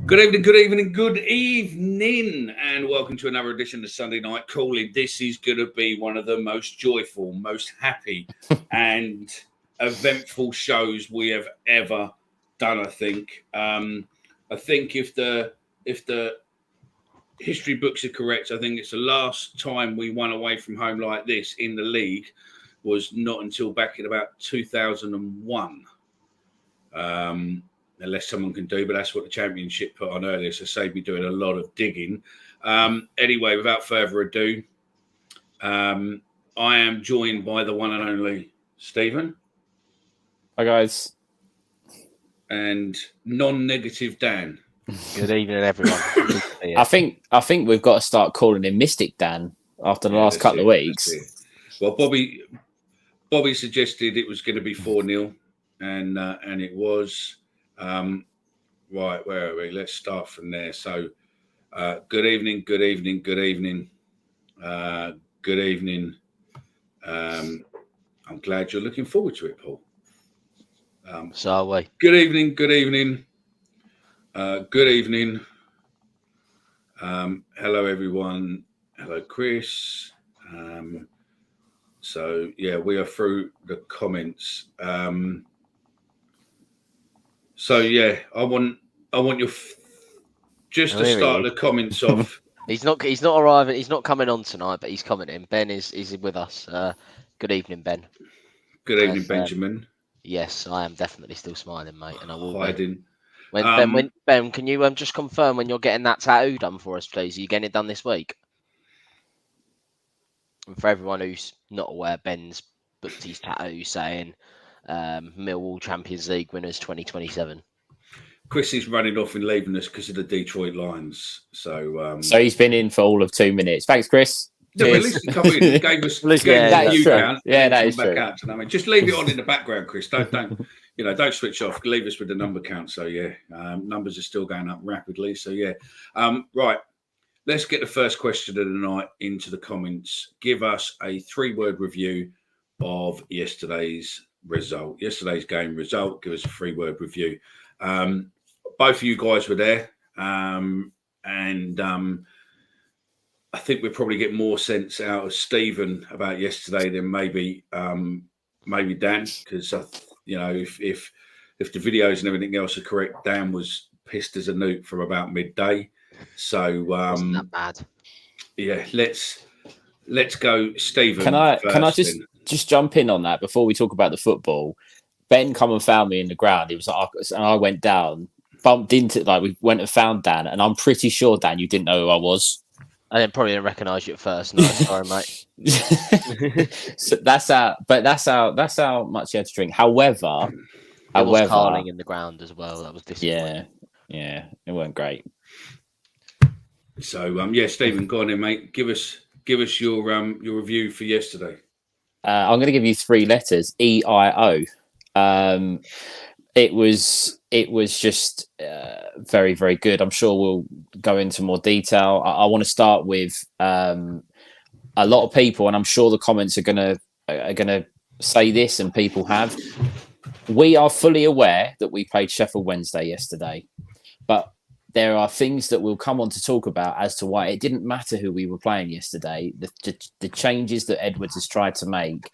Good evening, good evening, and welcome to another edition of Sunday Night Calling. This is going to be one of the most joyful, most happy, and eventful shows we have ever done. I think if the history books are correct, I think it's the last time we won away from home like this in the league was not until back in about 2001. Unless someone can do, but that's what the championship put on earlier. So save me doing a lot of digging. Anyway, without further ado, I am joined by the one and only Stephen. Hi guys. And non-negative Dan. Good evening, everyone. I think we've got to start calling him Mystic Dan after the last couple of weeks. Well, Bobby suggested it was going to be 4-0, and it was. Right, where are we? Let's start from there. So, good evening. I'm glad you're looking forward to it, Paul. So are we. Good evening. Hello, everyone. Hello, Chris. So, yeah, we are through the comments. So yeah, I want you just to start the comments off. He's not arriving. He's not coming on tonight, but he's coming in. Ben is with us. Good evening, Ben. Good evening, Benjamin. Yes, I am definitely still smiling, mate, and I will hiding. Ben, can you just confirm when you're getting that tattoo done for us, please? Are you getting it done this week? And for everyone who's not aware, Ben's booked his tattoo saying Millwall Champions League winners 2027. Chris is running off and leaving us because of the Detroit Lions. So he's been in for all of 2 minutes. Thanks, Chris. Yeah, at least he come in and gave us that is true. Count. Yeah, that is true. Out, I mean, just leave it on in the background, Chris. Don't switch off. Leave us with the number count. So yeah, numbers are still going up rapidly. So yeah, right. Let's get the first question of the night into the comments. Give us a 3-word review of yesterday's game result. Give us a 3-word review. Both of you guys were there, and I think we'll probably get more sense out of Stephen about yesterday than maybe Dan, because if the videos and everything else are correct, Dan was pissed as a newt from about midday. So wasn't that bad? Yeah, let's go, Stephen. Can I just jump in on that before we talk about the football? Ben come and found me in the ground. He was like, and I went down, bumped into, we went and found Dan, and I'm pretty sure, Dan, you didn't know who I was. I probably didn't recognise you at first. No, sorry, mate. So that's how much you had to drink. However, was carling in the ground as well. That was disappointing. Yeah, it weren't great. So Stephen, go on then, mate. Give us your review for yesterday. I'm going to give you 3 letters: EIO. It was just very, very good. I'm sure we'll go into more detail. I want to start with a lot of people, and I'm sure the comments are gonna say this, and people have. We are fully aware that we played Sheffield Wednesday yesterday, but there are things that we'll come on to talk about as to why it didn't matter who we were playing yesterday. The changes that Edwards has tried to make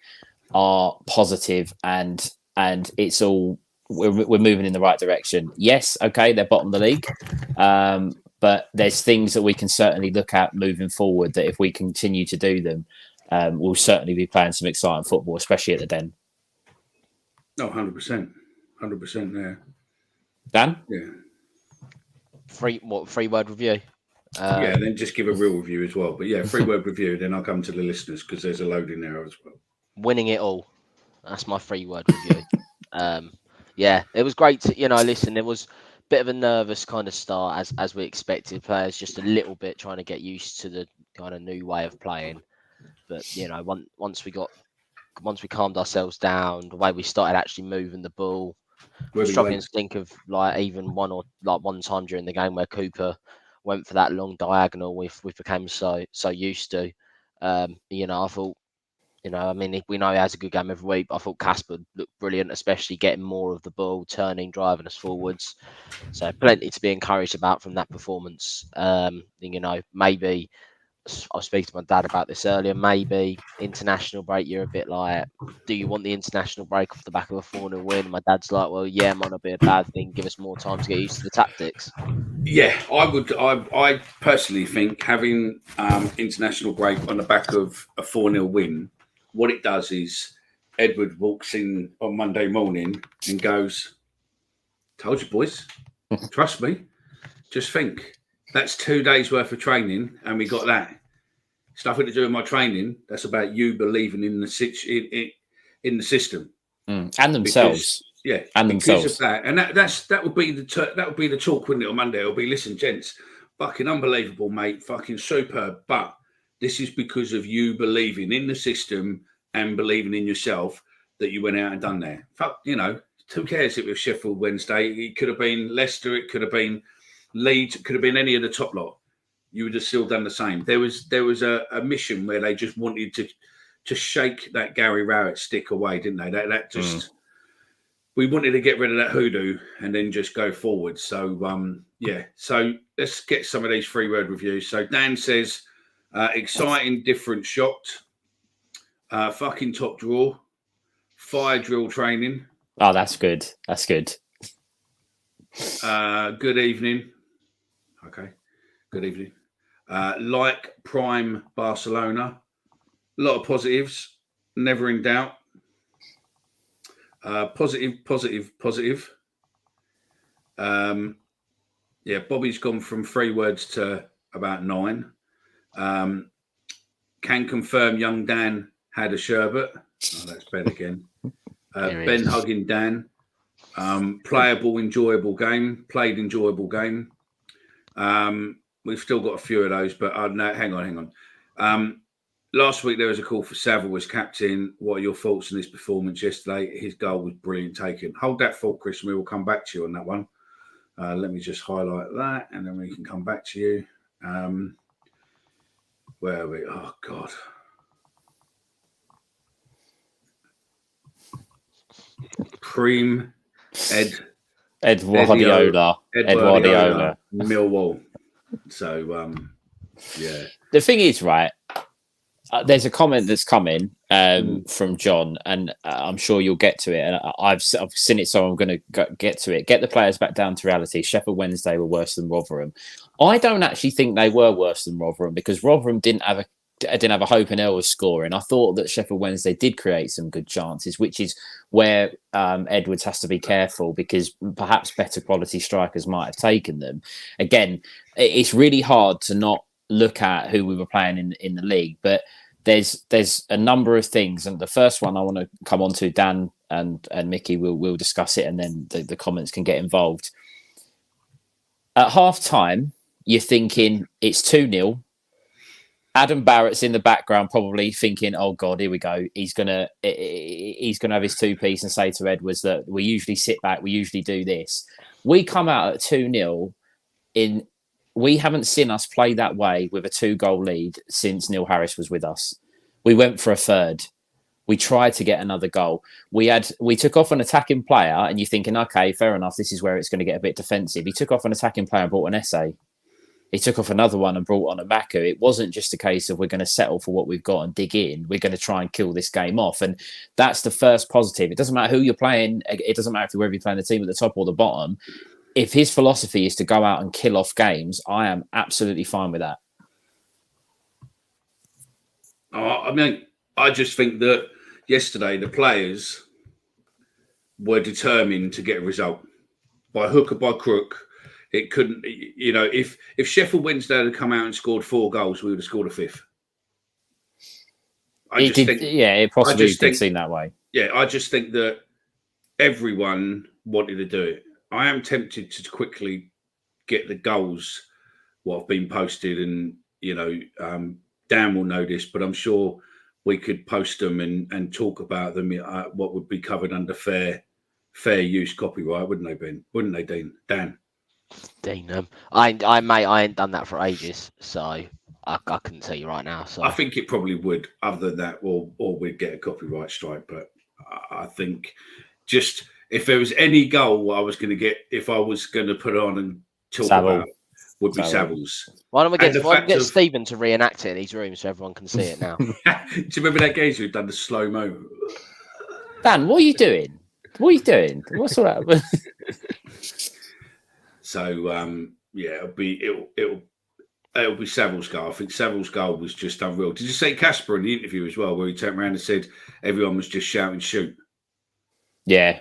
are positive, and it's all we're moving in the right direction. Yes, okay, they're bottom of the league, but there's things that we can certainly look at moving forward that if we continue to do them, we'll certainly be playing some exciting football, especially at the Den. No, 100%, 100% there. Dan? Yeah. 3-word review? Then just give a real review as well. But yeah, 3-word review, then I'll come to the listeners because there's a load in there as well. Winning it all. That's my 3-word review. It was great to, listen, there was a bit of a nervous kind of start as we expected. Players just a little bit trying to get used to the kind of new way of playing. But, once we calmed ourselves down, the way we started actually moving the ball, struggling to think of even one time during the game where Cooper went for that long diagonal we've become so used to. I thought You know, I mean, we know he has a good game every week, but I thought Casper looked brilliant, especially getting more of the ball, turning, driving us forwards. So plenty to be encouraged about from that performance. You know, maybe I was speaking to my dad about this earlier. Maybe international break, you're a bit like, do you want the international break off the back of a 4-0 win? And my dad's like, well, yeah, might not be a bad thing. Give us more time to get used to the tactics. Yeah, I would. I personally think having international break on the back of a 4-0 win, what it does is Edward walks in on Monday morning and goes, "Told you, boys. Trust me. Just think. That's 2 days worth of training, and we got that. It's nothing to do with my training. That's about you believing in the in the system and themselves." Yeah, and because themselves. of that, and that would be the talk, wouldn't it? On Monday, it'll be, listen, gents, fucking unbelievable, mate, fucking superb. But this is because of you believing in the system and believing in yourself that you went out and done that. Fuck, you know, who cares if it was Sheffield Wednesday? It could have been Leicester. It could have been Leeds. It could have been any of the top lot. You would have still done the same. There was a mission where they just wanted to shake that Gary Rowett stick away, didn't they? That just. We wanted to get rid of that hoodoo and then just go forward. So, yeah. So let's get some of these 3-word reviews. So Dan says, exciting, different, shocked, fucking top draw, fire drill training. Oh, that's good. That's good. Good evening. Okay. Good evening. Like prime Barcelona. A lot of positives. Never in doubt. Positive. Yeah, Bobby's gone from 3 words to about 9. Can confirm young Dan had a sherbet. Oh, that's Ben again. Ben hugging Dan. Playable, enjoyable game. Played enjoyable game. We've still got a few of those, but no, hang on. Last week there was a call for Saville as captain. What are your thoughts on his performance yesterday? His goal was brilliant taken. Hold that thought, Chris, and we will come back to you on that one. Let me just highlight that, and then we can come back to you. Where are we? Oh, God. Prem Eduardiola. Millwall. So, yeah. The thing is, right, there's a comment that's coming from John, and I'm sure you'll get to it. And I've seen it, so I'm going to get to it. Get the players back down to reality. Sheffield Wednesday were worse than Rotherham. I don't actually think they were worse than Rotherham, because Rotherham didn't have a hope in Ellis scoring. I thought that Sheffield Wednesday did create some good chances, which is where Edwards has to be careful, because perhaps better quality strikers might have taken them. Again, it's really hard to not look at who we were playing in the league, but there's a number of things, and the first one I want to come on to, Dan and Mickey will discuss it, and then the comments can get involved. At half time, you're thinking it's 2-0. Adam Barrett's in the background, probably thinking, "Oh God, here we go. He's gonna have his 2-piece and say to Edwards that we usually sit back, we usually do this." We come out at 2-0 we haven't seen us play that way with a 2-goal lead since Neil Harris was with us. We went for a third. We tried to get another goal. We took off an attacking player, and you're thinking, okay, fair enough. This is where it's going to get a bit defensive. He took off an attacking player and brought an essay. He took off another one and brought on a Maka. It wasn't just a case of we're going to settle for what we've got and dig in. We're going to try and kill this game off. And that's the first positive. It doesn't matter who you're playing. It doesn't matter if you're playing the team at the top or the bottom. If his philosophy is to go out and kill off games, I am absolutely fine with that. I mean, I just think that yesterday the players were determined to get a result. By hook or by crook, it couldn't, you know, if Sheffield Wednesday had come out and scored 4 goals, we would have scored a 5th. It possibly did seem that way. Yeah, I just think that everyone wanted to do it. I am tempted to quickly get the goals what have been posted, and you know, Dan will know this, but I'm sure we could post them and talk about them. What would be covered under fair use copyright, wouldn't they, Ben? Wouldn't they, Dan? I ain't done that for ages, so I couldn't tell you right now. So I think it probably would. Other than that, or we'd get a copyright strike. But I think just if there was any goal I was going to get, if I was going to put on and talk Savile. about, would be Savile. Savills. why don't we And the get fact of- Stephen to reenact it in his room so everyone can see it now? Do you remember that game who'd done the slow mo? Dan, what are you doing? What are you doing? What's all that? So yeah, it'll be Saville's goal. I think Saville's goal was just unreal. Did you say Casper in the interview as well, where he turned around and said everyone was just shouting shoot? Yeah,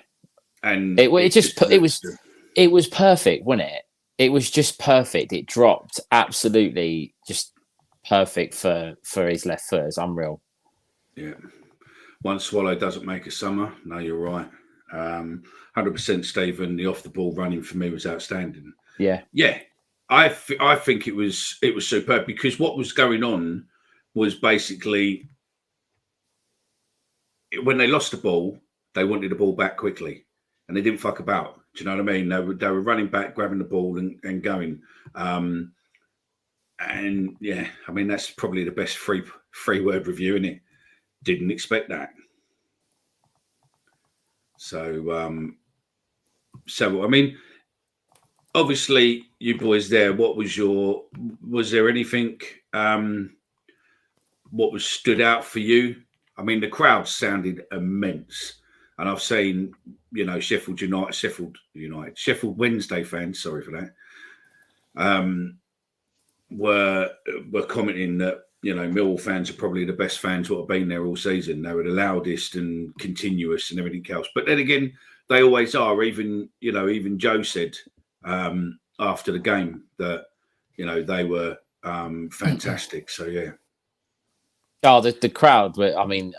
And it was perfect, wasn't it? It was just perfect. It dropped absolutely just perfect for his left foot. It's unreal. Yeah. One swallow doesn't make a summer. No, you're right. 100% Stephen. The off the ball running for me was outstanding. Yeah. Yeah. I think it was superb, because what was going on was basically when they lost the ball, they wanted the ball back quickly and they didn't fuck about. Do you know what I mean? They were running back, grabbing the ball and going. And yeah, I mean, that's probably the best free word review, isn't it? Didn't expect that. So I mean, obviously you boys there, was there anything what was stood out for you? I mean, the crowd sounded immense. And I've seen, Sheffield Wednesday fans, sorry for that, were commenting that, Millwall fans are probably the best fans that have been there all season. They were the loudest and continuous and everything else. But then again, they always are. Even Joe said after the game that, they were fantastic. So, yeah. Oh, the crowd were. I mean,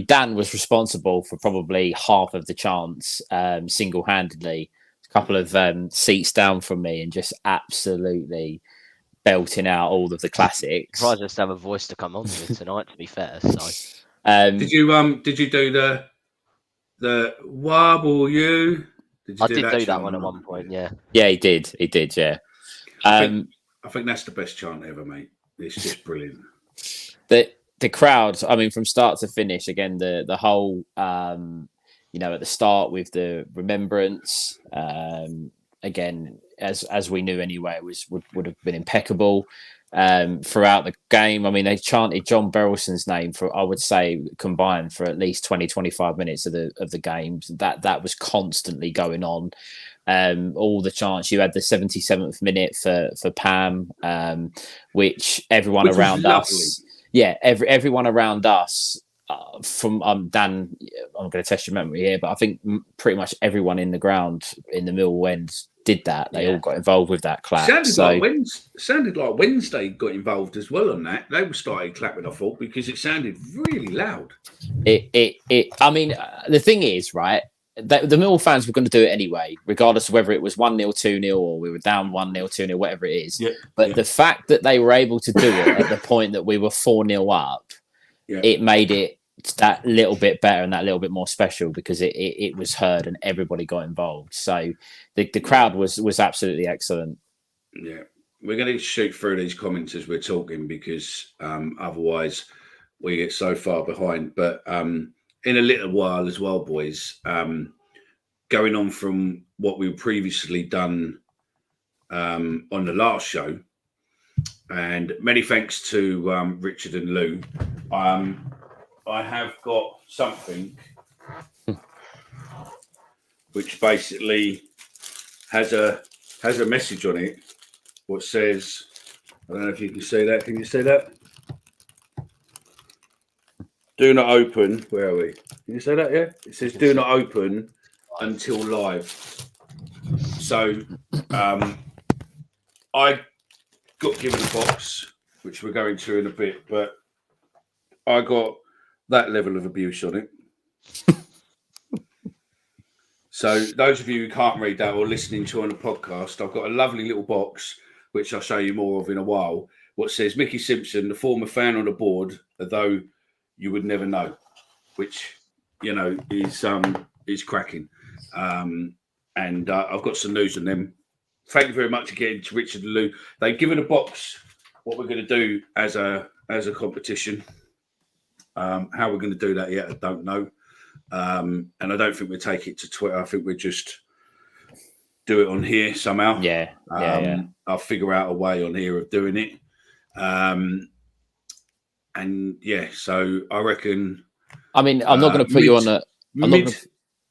Dan was responsible for probably half of the chants single-handedly. A couple of seats down from me, and just absolutely belting out all of the classics. Surprised us to have a voice to come on with tonight. To be fair, so did you do the wobble you? I did do that one at one point. Yeah. Yeah, he did. Yeah. I think that's the best chant ever, mate. It's just brilliant. The crowd, I mean, from start to finish, again, the whole, at the start with the remembrance, again, as we knew anyway, would have been impeccable throughout the game. I mean, they chanted John Berylson's name for, I would say, combined for at least 20, 25 minutes of the games. That was constantly going on. All the chants. You had the 77th minute for Pam, which everyone around us. Yeah, everyone around us, from Dan, I'm going to test your memory here, but I think pretty much everyone in the ground in the Millwall end did that. They all got involved with that clap. Sounded like Wednesday got involved as well on that. They started clapping, I thought, because it sounded really loud. I mean, the thing is, right, the Millwall fans were going to do it anyway, regardless of whether it was 1-0, 2-0, or we were down 1-0, 2-0, whatever it is. Yeah, but the fact that they were able to do it at the point that we were 4-0 up, it made it that little bit better and that little bit more special, because it was heard and everybody got involved. So the crowd was absolutely excellent. Yeah, we're going to shoot through these comments as we're talking, because otherwise we get so far behind. But in a little while as well, boys, going on from what we've previously done on the last show, and many thanks to Richard and Lou. I have got something which basically has a message on it, what says, I don't know if you can see that. Can you see that? Do not open. Where are we? Can you say that? Yeah. It says do not open until live. So I got given a box, which we're going through in a bit, but I got that level of abuse on it. So those of you who can't read that or listening to on a podcast, I've got a lovely little box, which I'll show you more of in a while, what says Mickey Simpson, the former fan on the board, although you would never know, which, is cracking. And I've got some news on them. Thank you very much again to Richard and Lou. They've given a box what we're going to do as a competition. How we're going to do that yet, I don't know. And I don't think we'll take it to Twitter. I think we'll just do it on here somehow. Yeah. I'll figure out a way on here of doing it. And yeah, so I reckon. I mean, I'm not going to put you on a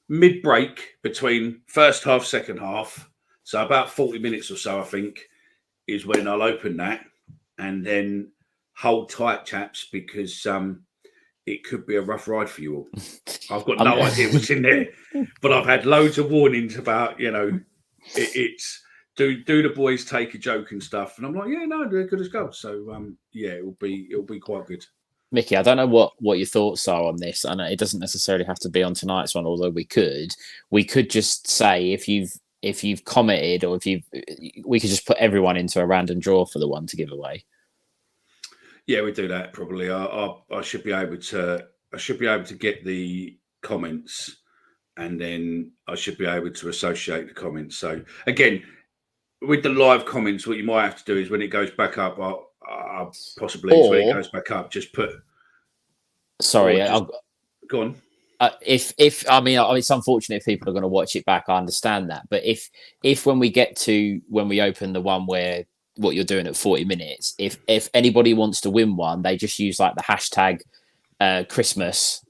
mid break between first half, second half. So about 40 minutes or so, I think, is when I'll open that, and then hold tight, chaps, because it could be a rough ride for you all. I've got no idea what's in there, but I've had loads of warnings about, it's do the boys take a joke and stuff, and I'm like, yeah, no, they're good as gold. So yeah, it'll be quite good. Mickey, I don't know what your thoughts are on this. I know it doesn't necessarily have to be on tonight's one, although we could just say if you've commented, or we could just put everyone into a random draw for the one to give away. Yeah, we do that probably. I should be able to get the comments, and then I should be able to associate the comments. So again, with the live comments, what you might have to do is when it goes back up, I'll possibly when it goes back up, just put. Sorry, go on. If it's unfortunate if people are going to watch it back. I understand that, but if when we open the one where what you're doing at 40 minutes, if anybody wants to win one, they just use like the hashtag Christmas,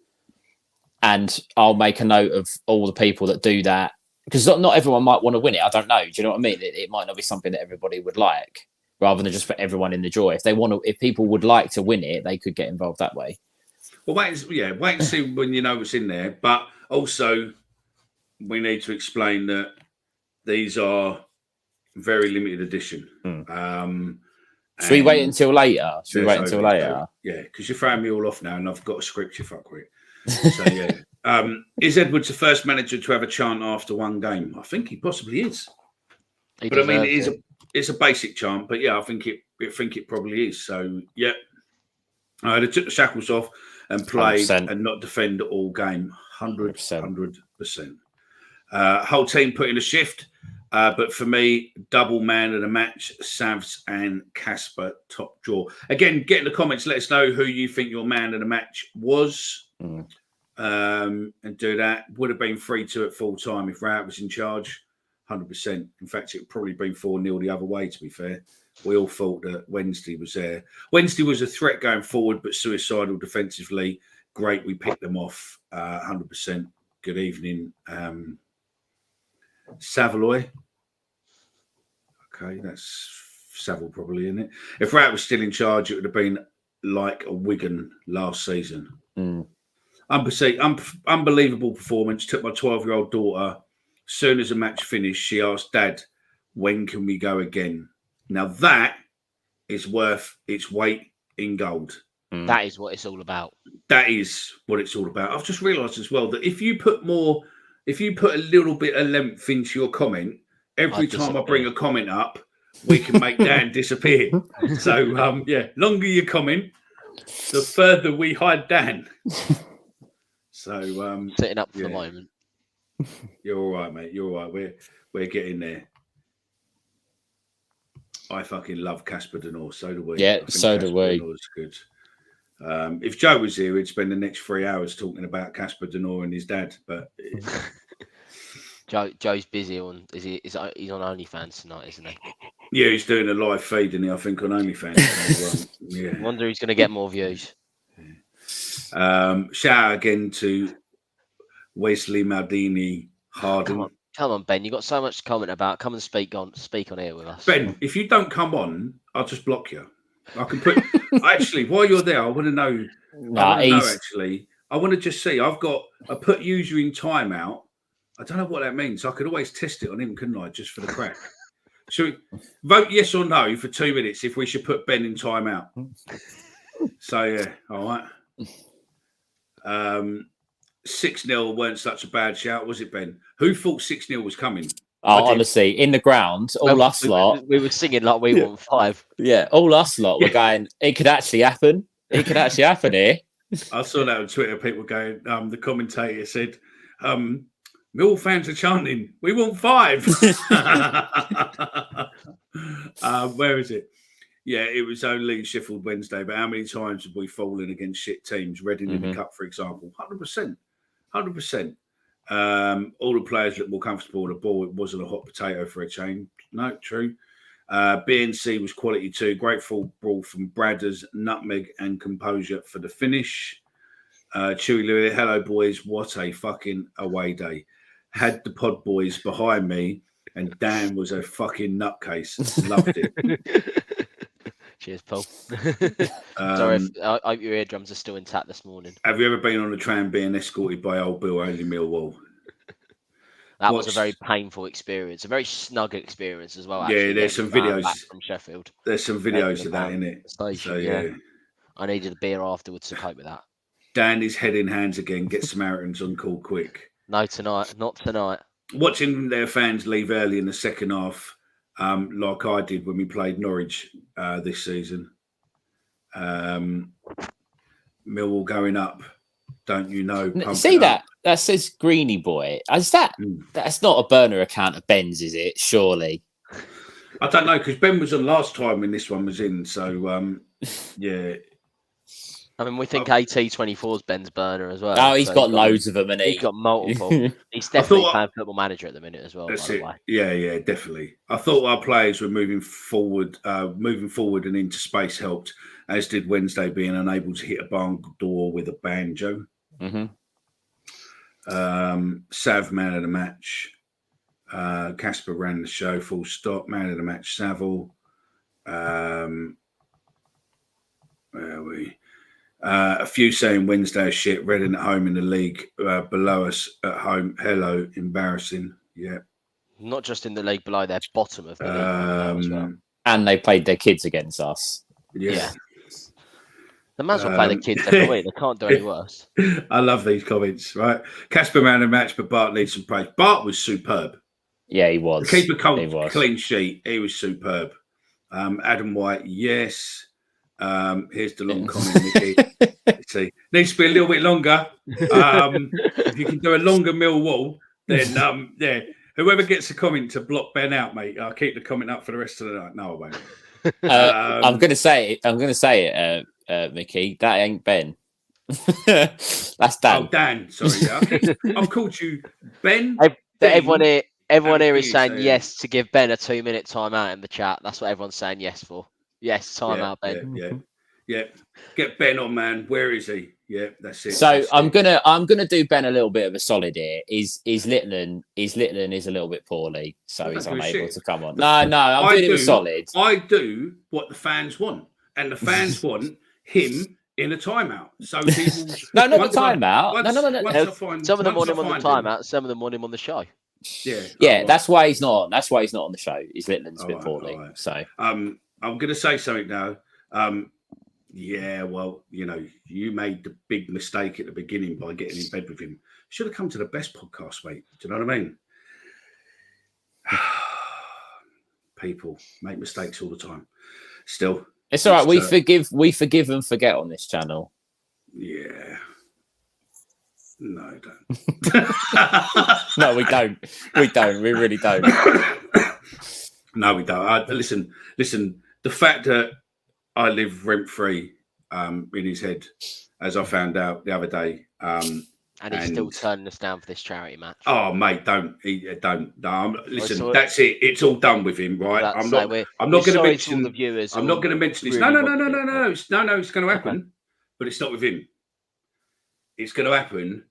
and I'll make a note of all the people that do that, because not everyone might want to win it. I don't know. Do you know what I mean? It might not be something that everybody would like, rather than just put everyone in the draw. If people would like to win it, they could get involved that way. Well, wait and see when you know what's in there. But also, we need to explain that these are very limited edition. Should we wait until later? Yeah, because you're throwing me all off now, and I've got a script you fuck with. So yeah, is Edwards the first manager to have a chant after one game? I think he possibly is. But I mean, it's a basic chant. But yeah, I think it probably is. So yeah, they took the shackles off and played 100%. And not defend all game. 100%. Whole team put in a shift. But for me, double man of the match, Savs and Casper top draw. Again, get in the comments. Let us know who you think your man of the match was. And do that. Would have been 3-2 at full time if Rout was in charge. 100%. In fact, it would probably been 4-0 the other way, to be fair. We all thought that Wednesday was there. Wednesday was a threat going forward, but suicidal defensively. Great. We picked them off 100%. Good evening. Savaloy. Okay, that's Savile probably, isn't it? If Rout was still in charge, it would have been like a Wigan last season. Unbelievable performance. Took my 12-year-old daughter. Soon as the match finished, she asked, Dad, when can we go again? Now that is worth its weight in gold. That is what it's all about. That is what it's all about. I've just realised as well that if you put a little bit of length into your comment, every time I bring a comment up, we can make Dan disappear. So, longer your comment, the further we hide Dan. So, setting up for the moment. You're all right, mate. You're all right. We're getting there. I fucking love Casper De Norre. So do we. Yeah, so do we. It's good. If Joe was here, we'd spend the next 3 hours talking about Casper De Norre and his dad. But Joe's busy on. He's on OnlyFans tonight, isn't he? Yeah, he's doing a live feed, and I think on OnlyFans. So, yeah. I wonder who's going to get more views. Shout out again to Wesley Maldini Harden. Come on, Ben. You got so much to comment about. Come and speak on here with us. Ben, if you don't come on, I'll just block you. I can put. Actually, while you're there, I want to know. Actually, I want to just see. I put user in timeout. I don't know what that means. I could always test it on him, couldn't I? Just for the crack. So vote yes or no for 2 minutes if we should put Ben in timeout. So yeah, all right. 6-0 weren't such a bad shout, was it, Ben? Who thought 6-0 was coming? Oh, honestly, in the ground, us lot. We were singing like we won 5. Yeah, all us lot were going, it could actually happen. It could actually happen here. I saw that on Twitter. People going, the commentator said, Mill fans are chanting, we want 5. Where is it? Yeah, it was only Sheffield Wednesday, but how many times have we fallen against shit teams? Reading in the Cup, for example, 100%. 100%. All the players looked more comfortable with the ball. It wasn't a hot potato for a change. No, true. BNC was quality too. Great ball from Bradders, nutmeg and composure for the finish. Chewy Louis, hello boys. What a fucking away day. Had the pod boys behind me and Dan was a fucking nutcase. Loved it. Cheers, Paul. Sorry, I hope your eardrums are still intact this morning. Have you ever been on a tram being escorted by old Bill Only Millwall? That was a very painful experience, a very snug experience as well. Actually, there's some videos back from Sheffield. There's some videos of that in it. So, yeah. I needed a beer afterwards to cope with that. Dan is head in hands again. Get Samaritans on call quick. No, tonight. Not tonight. Watching their fans leave early in the second half, like I did when we played Norwich this season. Millwall going up, don't you know? See that? That says Greeny Boy. Is that? That's not a burner account of Ben's, is it? Surely. I don't know because Ben was on last time when this one was in. So yeah. I mean, we think AT24 is Ben's burner as well. Oh, he's got loads of them, and he's got multiple. He's definitely playing Football Manager at the minute as well. That's by it. The way. Yeah, definitely. I thought our players were moving forward and into space helped, as did Wednesday being unable to hit a barn door with a banjo. Sav man of the match. Casper ran the show. Full stop. Man of the match. Saville. Where are we? A few saying Wednesday shit. Reading at home in the league. Below us at home. Hello. Embarrassing. Yeah. Not just in the league below, they're bottom of the league as well. And they played their kids against us. Yeah. They might as well play the kids every week. They can't do any worse. I love these comments, right? Casper man of the match, but Bart needs some praise. Bart was superb. Yeah, he was. Keep a clean sheet. He was superb. Adam White, yes. Here's the long comment, Mickey. Let's see. Needs to be a little bit longer. If you can do a longer Millwall, then yeah. Whoever gets a comment to block Ben out, mate, I'll keep the comment up for the rest of the night. No, I won't. I'm going to say it. Mickey, that ain't Ben. That's Dan. Oh, Dan. Sorry, yeah. I've called you Ben. Everyone here is saying yes to give Ben a 2-minute timeout in the chat. That's what everyone's saying yes for. Yes, timeout, Ben. Yeah. Get Ben on, man. Where is he? Yeah, that's it. So I'm gonna do Ben a little bit of a solid here. Is Litland is a little bit poorly, so he's unable to come on. No, I'm doing him solid. I do what the fans want, and the fans want him in a timeout. So people, not the timeout. No. Some of them want him on the timeout. Some of them want him on the show. Yeah. That's why he's not. That's why he's not on the show. Is Litland's a bit poorly. Right. So I'm going to say something now. Yeah, well, you made the big mistake at the beginning by getting in bed with him. Should have come to the best podcast, mate. Do you know what I mean? People make mistakes all the time. Still, it's all right. We forgive and forget on this channel. Yeah. No, don't. No, we don't. We don't. We really don't. No, we don't. Listen. The fact that I live rent-free in his head, as I found out the other day. And he's still turning us down for this charity match. Oh, mate, don't. Listen, that's it. It's all done with him, right? I'm not going to mention the viewers. I'm not going to mention this. No. It's going to happen, but it's not with him. It's going to happen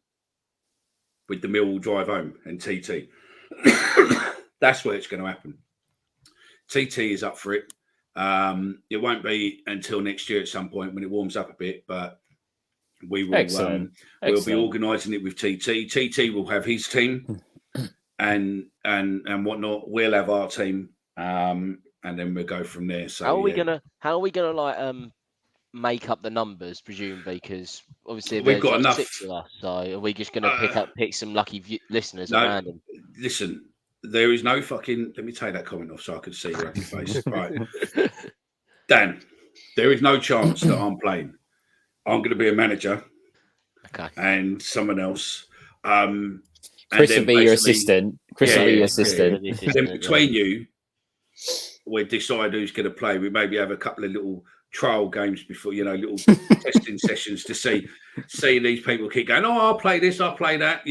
with the Millwall drive home and TT. That's where it's going to happen. TT is up for it. It won't be until next year at some point when it warms up a bit, but we will. We'll be organising it with TT. TT will have his team, and whatnot. We'll have our team, and then we'll go from there. So how are we gonna like make up the numbers? Presumably, because obviously we've got enough. 6 of us. So are we just gonna pick some lucky listeners at random? Listen. There is no fucking. Let me take that comment off so I can see your happy face. Right, Dan. There is no chance that I'm playing. I'm going to be a manager, and someone else. Chris will be your assistant. Chris will be your assistant. Then between you, we decide who's going to play. We maybe have a couple of little trial games before, little testing sessions to see these people keep going, oh, I'll play this, I'll play that.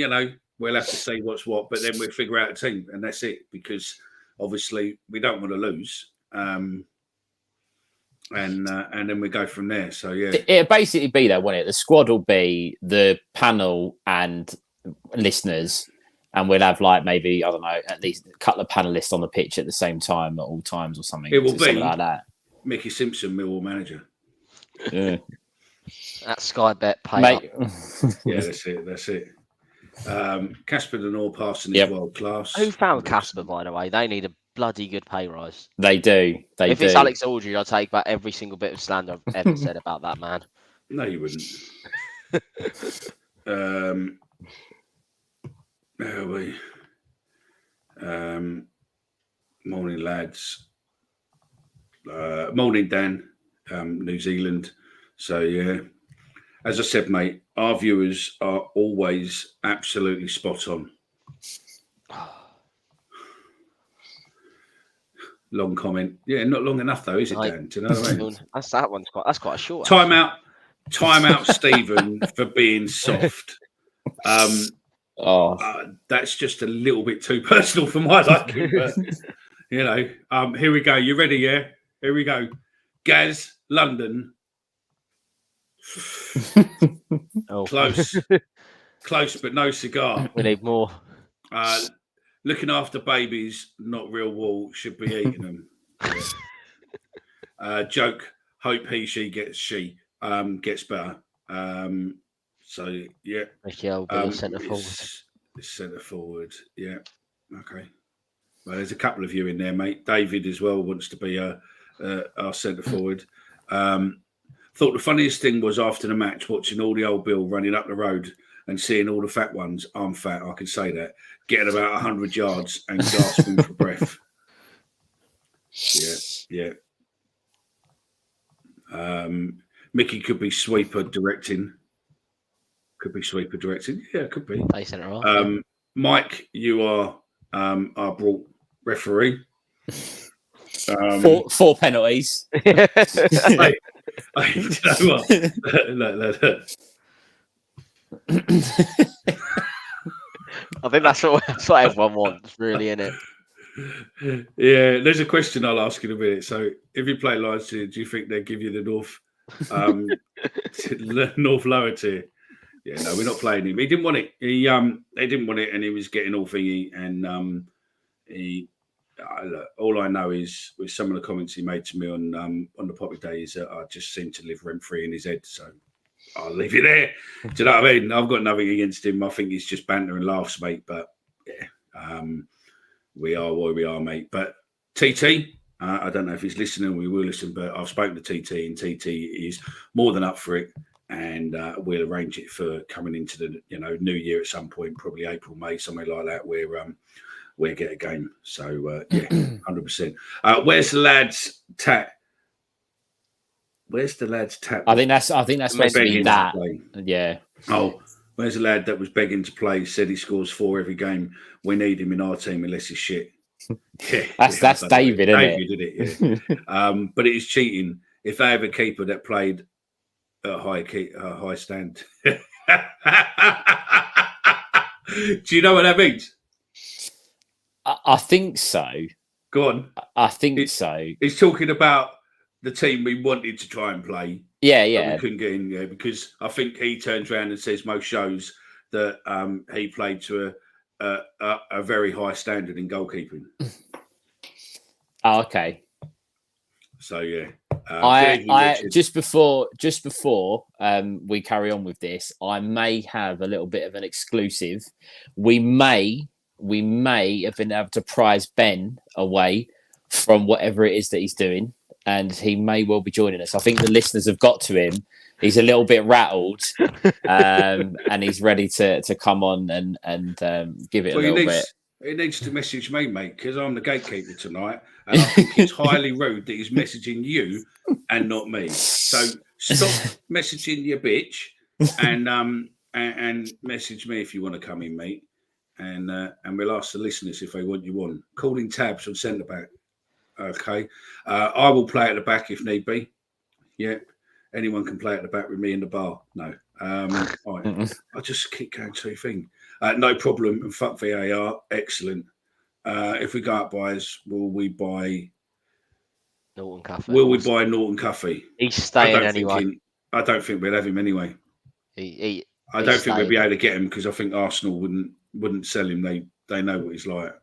We'll have to see what's what, but then we'll figure out a team, and that's it. Because obviously we don't want to lose, and then we go from there. So yeah, it'll basically be that, won't it? The squad will be the panel and listeners, and we'll have like maybe, I don't know, at least a couple of panelists on the pitch at the same time at all times or something. It will be something like that. Mickey Simpson, Millwall manager. Yeah. That Sky Bet pay Mate. Yeah, that's it. Casper De Norre passing is world class. Who found Casper, by the way? They need a bloody good pay rise. They do. If it's Alex Aldridge, I'll take back every single bit of slander I've ever said about that man. No, you wouldn't. Where are we? Morning, lads. Morning, Dan. New Zealand. So yeah, as I said, mate, our viewers are always absolutely spot on. Long comment. Yeah, not long enough though, is it, Dan? Do you know what I mean? That's quite a short. Time out, Stephen, for being soft. That's just a little bit too personal for my liking. But, here we go. You ready? Yeah. Here we go. Gaz, London. Close, but no cigar. We need more. Looking after babies, not real wool. Should be eating them. Joke. Hope she gets better. So yeah. Michelle, centre forward. Centre forward. Yeah. Okay. Well, there's a couple of you in there, mate. David as well wants to be our centre forward. Thought the funniest thing was after the match, watching all the old Bill running up the road and seeing all the fat ones. I'm fat, I can say that. Getting about 100 yards and gasping for breath. Yeah. Mickey could be sweeper directing. Yeah, could be. Play centre half. Mike, you are our brought referee. Four penalties. Hey, you know what? Look. I think that's what everyone wants, really, isn't it? Yeah, there's a question I'll ask in a minute. So, if you play Lions tier, do you think they'll give you the North lower tier? Yeah, no, we're not playing him. He didn't want it. They didn't want it, and he was getting all thingy. And all I know is with some of the comments he made to me on the Poppy Days, I just seem to live rent free in his head. So I'll leave it there. Do you know what I mean? I've got nothing against him. I think he's just banter and laughs, mate. But yeah, we are where we are, mate. But TT, I don't know if he's listening. We will listen, but I've spoken to TT, and TT is more than up for it. And we'll arrange it for coming into the new year at some point, probably April, May, somewhere like that, where we'll get a game. So yeah, 100%. Where's the lads' tat? Where's the lad's tap? I think that's meant to be that. Yeah. Oh, where's the lad that was begging to play? Said he scores 4 every game. We need him in our team unless he's shit. Yeah, that's David, isn't it? David did it. Yeah. But it is cheating if they have a keeper that played at high stand. Do you know what that means? I think so. Go on. I think so. He's talking about the team we wanted to try and play. Yeah. We couldn't get in there because I think he turns around and says most shows that he played to a very high standard in goalkeeping. Oh, okay. So yeah. I just before we carry on with this, I may have a little bit of an exclusive. We may have been able to prize Ben away from whatever it is that he's doing, and he may well be joining us. I think the listeners have got to him. He's a little bit rattled, and he's ready to come on and give it a little bit. He needs to message me, mate, because I'm the gatekeeper tonight, and I think it's highly rude that he's messaging you and not me. So stop messaging your bitch and message me if you want to come in, mate. And we'll ask the listeners if they want you on. Calling tabs on centre back. Okay. I will play at the back if need be. Yep. Anyone can play at the back with me in the bar. No. Right. I just keep going to thing. No problem. And fuck VAR. Excellent. If we go up buys, will we buy Norton Cuffy. Will we buy Norton Cuffy? He's staying anyway. I don't think we'll have him anyway. I don't think we'll be able to get him because I think Arsenal wouldn't sell him. They know what he's like.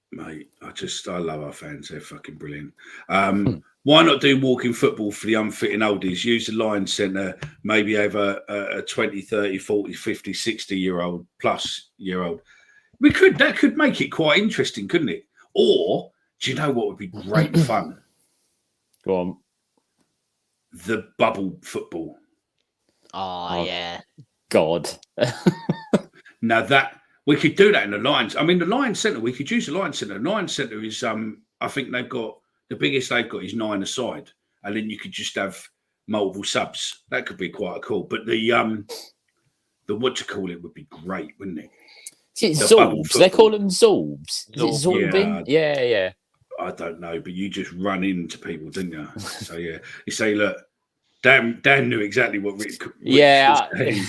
Mate, I love our fans. They're fucking brilliant. Why not do walking football for the unfitting oldies? Use the line centre, maybe have a 20, 30, 40, 50, 60-year-old plus year old. That could make it quite interesting, couldn't it? Or do you know what would be great fun? Go on. The bubble football. Oh yeah. God. Now that we could do that in the Lions. I mean, the Lions Centre, we could use the Lions Centre. The Lions Centre is, I think they've got, the biggest they've got is 9 aside. And then you could just have multiple subs. That could be quite cool. But the what you call it would be great, wouldn't it? Is it Zorbs? They call them Zorbs. Is it Zorbing? Yeah. I don't know, but you just run into people, didn't you? So yeah, you say, look, Dan knew exactly what Rick yeah. was saying.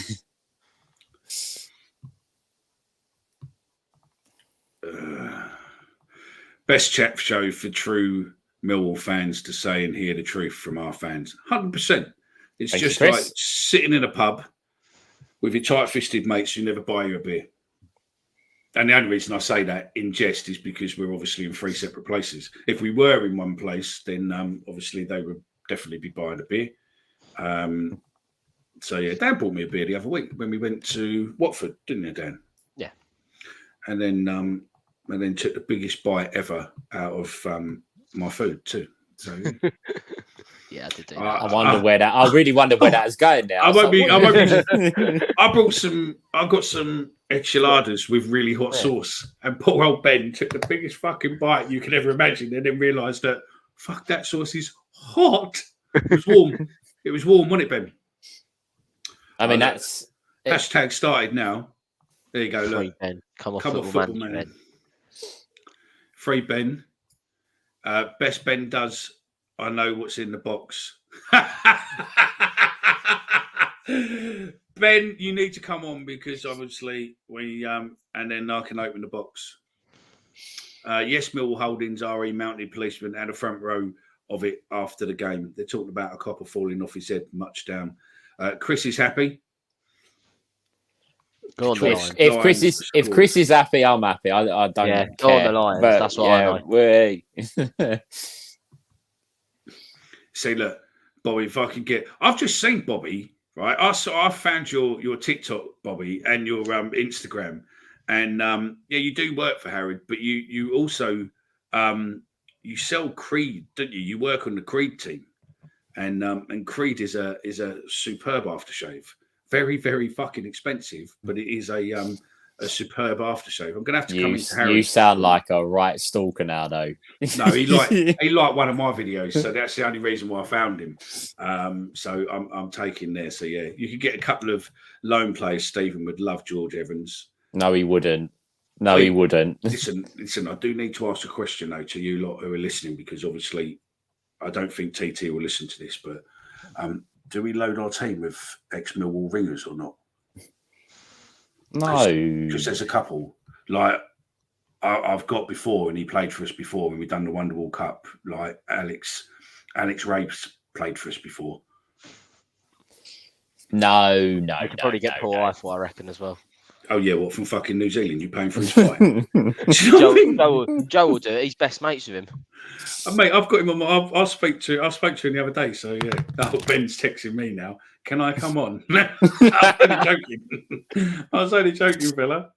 Best chat show for true Millwall fans to say and hear the truth from our fans. 100%. It's Thank just you, like sitting in a pub with your tight-fisted mates who never buy you a beer. And the only reason I say that in jest is because we're obviously in 3 separate places. If we were in one place, then obviously they would definitely be buying a beer. So yeah, Dan bought me a beer the other week when we went to Watford, didn't you, Dan? Yeah. And then took the biggest bite ever out of my food too. So yeah, I did do that. I really wonder where that is going now. I won't be. I got some enchiladas with really hot sauce, and poor old Ben took the biggest fucking bite you could ever imagine, and then realised that fuck, that sauce is hot. It was warm. It was warm, wasn't it, Ben? I mean, that's hashtag started now. There you go. Look, Free Ben. Come off football man. Free Ben. Best Ben does. I know what's in the box. Ben, you need to come on because obviously we and then I can open the box. Yes, Millwall Holdings RE mounted policeman and a front row of it after the game. They're talking about a copper falling off his head, much down. Chris is happy. Go on the line. If Chris is happy, I'm happy. I don't care. Go on the Lions. That's what I know. Say, look, Bobby, if I can get... I've just seen Bobby, right? I found your TikTok, Bobby, and your Instagram. And, yeah, you do work for Harrod, but you also... you sell Creed, don't you? You work on the Creed team. And Creed is a superb aftershave. Very, very fucking expensive, but it is a superb aftershave. I'm gonna have to come into Harry. You sound like a right stalker now, though. No, he liked one of my videos, so that's the only reason why I found him. So I'm taking there. So yeah, you could get a couple of loan players. Stephen would love George Evans. No, he wouldn't. No, he wouldn't. Listen. I do need to ask a question though to you lot who are listening, because obviously I don't think TT will listen to this, but. Do we load our team with ex-Millwall ringers or not? No. Because there's a couple. Like, I've got before, and he played for us before when we done the Wonderwall Cup. Like, Alex Rapes played for us before. No. You could probably get Paul Eiffel, I reckon, as well. Oh, yeah, what, from fucking New Zealand? You paying for his flight? Joe will do it. He's best mates with him. Mate, I've got him on my... I spoke to him the other day, so yeah. Oh, Ben's texting me now. Can I come on? I was only joking, fella.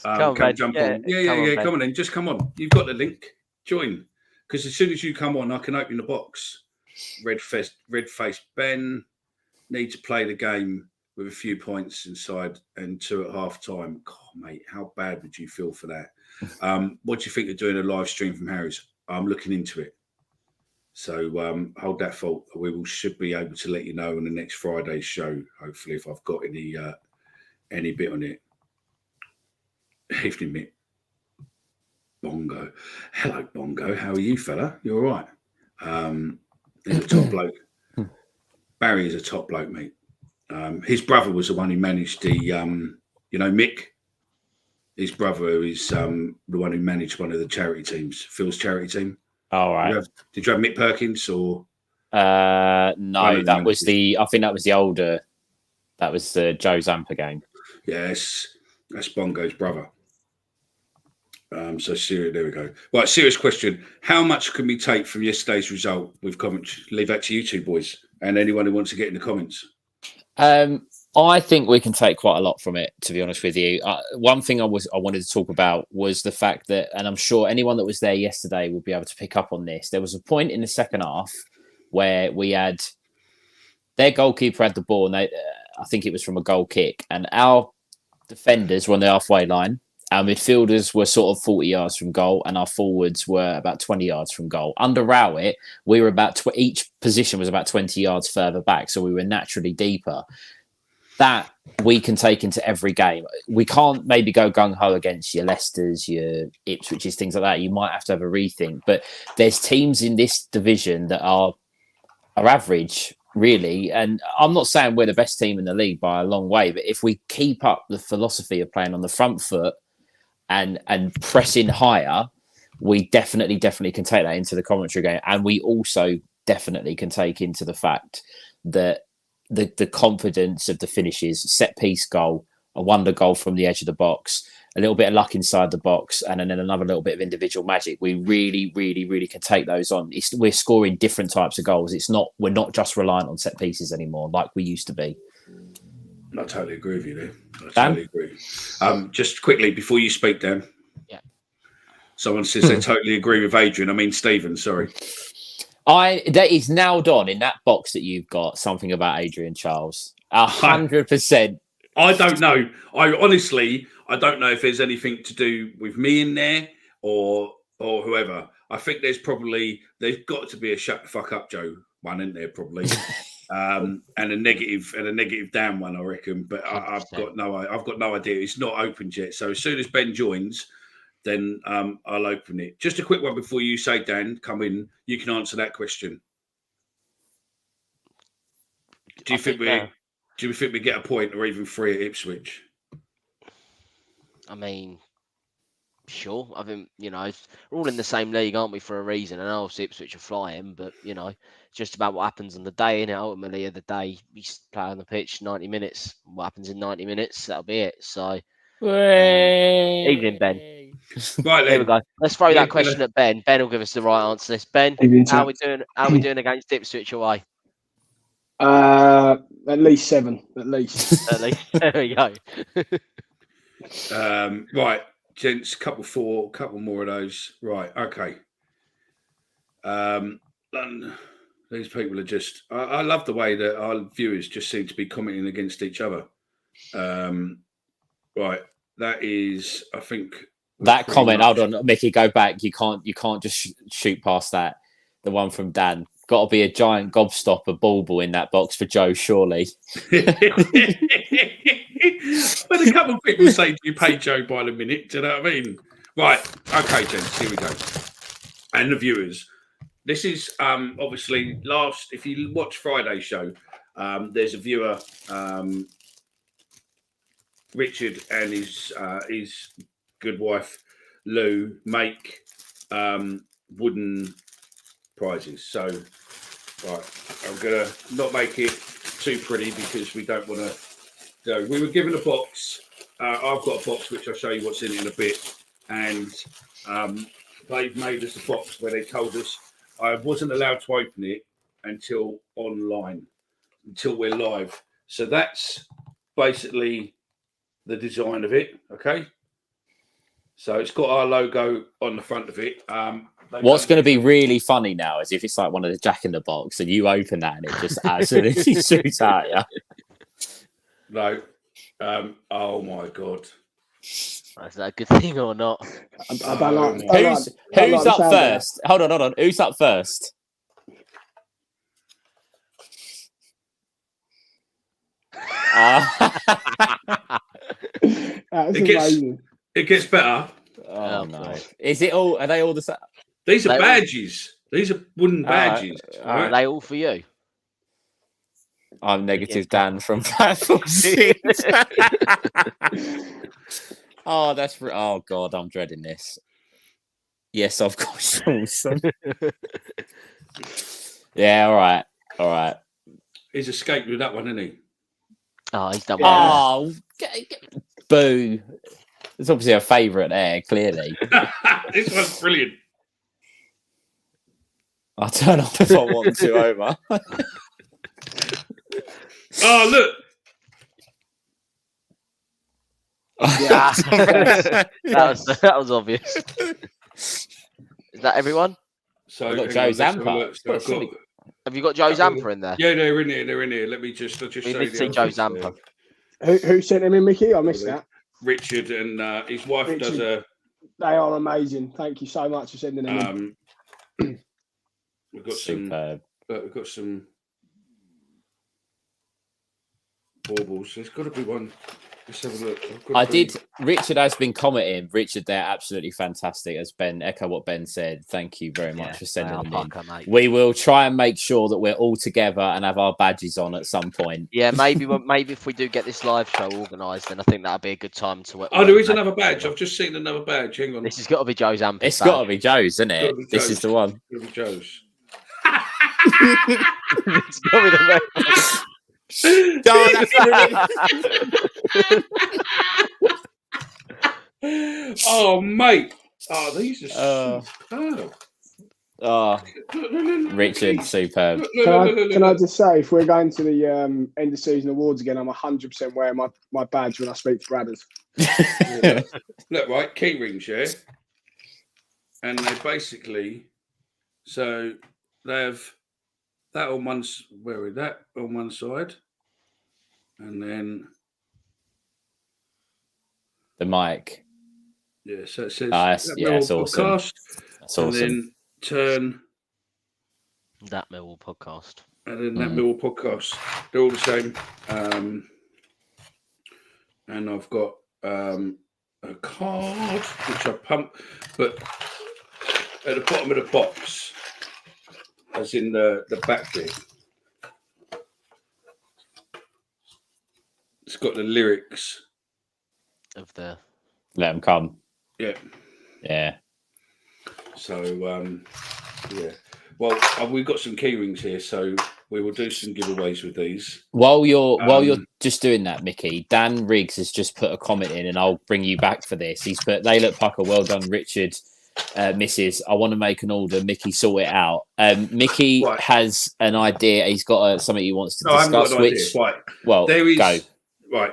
Come jump on. Yeah. Come on then. Just come on. You've got the link. Join. Because as soon as you come on, I can open the box. Red-faced Ben. Need to play the game with a few points inside and 2 at half time. God, mate, how bad would you feel for that? What do you think of doing a live stream from Harry's? I'm looking into it. So hold that thought. We should be able to let you know on the next Friday's show, hopefully, if I've got any bit on it. Evening, mate. Bongo. Hello, Bongo. How are you, fella? You all right? He's a top bloke. Barry is a top bloke, mate. His brother was the one who managed the, Mick. His brother is the one who managed one of the charity teams, Phil's charity team. All right. Did you have Mick Perkins or? No, that was I think that was the older. That was the Joe Zampa game. Yes, that's Bongo's brother. So serious. There we go. Right, serious question. How much can we take from yesterday's result with Coventry? Leave that to you two boys and anyone who wants to get in the comments. I think we can take quite a lot from it, to be honest with you. One thing I wanted to talk about was the fact that, and I'm sure anyone that was there yesterday will be able to pick up on this. There was a point in the second half where we had their goalkeeper had the ball, and I think it was from a goal kick, and our defenders were on the halfway line. Our midfielders were sort of 40 yards from goal, and our forwards were about 20 yards from goal. Under Rowett, we were about each position was about 20 yards further back, so we were naturally deeper. That we can take into every game. We can't maybe go gung-ho against your Leicesters, your Ipswiches, things like that. You might have to have a rethink. But there's teams in this division that are average, really. And I'm not saying we're the best team in the league by a long way, but if we keep up the philosophy of playing on the front foot and pressing higher, we definitely can take that into the Coventry game. And we also definitely can take into the fact that the confidence of the finishes, set piece goal, a wonder goal from the edge of the box, a little bit of luck inside the box, and then another little bit of individual magic. We really can take those on. We're scoring different types of goals. We're not just reliant on set pieces anymore like we used to be. I totally agree with you there. Totally agree. Just quickly before you speak, Dan. Yeah. Someone says they totally agree with Adrian. I mean Stephen. Sorry. That is nailed on in that box that you've got. Something about Adrian Charles. 100%. I don't know. I don't know if there's anything to do with me in there or whoever. I think there's got to be a shut the fuck up Joe one in there probably. And a negative Dan one, I reckon. But I've got no idea. It's not opened yet. So as soon as Ben joins, then I'll open it. Just a quick one before you say, Dan, come in. You can answer that question. Do you think we get a point or even 3 at Ipswich? I mean, sure. I think, we're all in the same league, aren't we, for a reason? And obviously Ipswich are flying, but, it's just about what happens on the day, innit? Ultimately, of the day, we play on the pitch 90 minutes. What happens in 90 minutes, that'll be it. So, evening, Ben. Right, there we go. Let's throw that question at Ben. Ben will give us the right answer to this. Ben, how are we doing? How are we doing against Ipswich away? At least 7. At least. At least. There we go. Right, gents, couple more of those. Right, okay. These people are just. I love the way that our viewers just seem to be commenting against each other. Right, that is, I think. That comment. Hold on, Mickey, go back. You can't just shoot past that. The one from Dan. Got to be a giant gobstopper bauble in that box for Joe, surely. But a couple of people say, do you pay Joe by the minute? Do you know what I mean? Right. Okay, gents, here we go. And the viewers. This is obviously if you watch Friday's show, there's a viewer, Richard and his good wife, Lou, make wooden prizes. So, right, I'm going to not make it too pretty because we don't want to go. We were given a box. I've got a box, which I'll show you what's in it in a bit. And they've made us a box where they told us I wasn't allowed to open it until online, until we're live. So that's basically the design of it. Okay. So it's got our logo on the front of it. What's going to be really funny now is if it's like one of the Jack in the Box and you open that and it just absolutely shoots out, yeah. No. Oh my God. Is that a good thing or not? Who's up first? Hold on. Who's up first? That's amazing. It gets better. Oh, no. God. Is it all? Are they all the same? These are They all- badges. These are wooden badges. all Are right? they all for you? I'm negative Dan from Platform 6. Oh, oh God, I'm dreading this. Yes, I've got Shawson. Yeah, all right. He's escaped with that one, isn't he? Oh, he's done Yeah. well. Oh, boo. It's obviously a favourite there, clearly. This one's brilliant. I'll turn off if I want to, over. Oh, look. Yeah. that was obvious. Is that everyone? So I've got hang Joe on, let's have a Zampa. look. So I've got- Have you got Joe Zampa in there? Yeah, they're in here. They're in here. Let me just. I'll just We show need you to see the Joe others. Zampa. Who sent him in, Mickey? I missed that. Richard and his wife does a. They are amazing. Thank you so much for sending them in. We've got Superb. we've got some baubles. There's got to be one. Let's have a look. Richard has been commenting. Richard, they're absolutely fantastic. As Ben echo what Ben said. Thank you very much for sending them in. Mate. We will try and make sure that we're all together and have our badges on at some point. Yeah, maybe if we do get this live show organised, then I think that'd be a good time to. Oh, there is another badge. I've just seen another badge. Hang on. This has got to be Joe Zampa. It's got to be Joe's, isn't it? Gotta be This Joe's. is the one. It'll be Joe's. It's got to be the Oh, mate. Oh, these are superb. Oh, Look, Richard, superb. Can I just say, if we're going to the end of season awards again, I'm 100% wearing my badge when I speak to Bradders. Look, right, key rings, yeah? And they basically, so they have that on one, where is that? On one side. And then, The mic. yeah, so it says, That's awesome. podcast, That's awesome. and then turn, That Millwall podcast. and then that Millwall podcast. They're all the same. And I've got a card, which I pump, but at the bottom of the box, as in the back bit, it's got the lyrics. Of the Let them come. Yeah. Yeah. So, yeah. Well, we've got some key rings here, so we will do some giveaways with these. While you're just doing that, Mickey, Dan Riggs has just put a comment in, and I'll bring you back for this. He's put, "They look pucker. Well done, Richard. Mrs. I want to make an order. Mickey, sort it out." Mickey has an idea. He's got something he wants to discuss. I haven't got an idea. Right. Well, there is go. Right.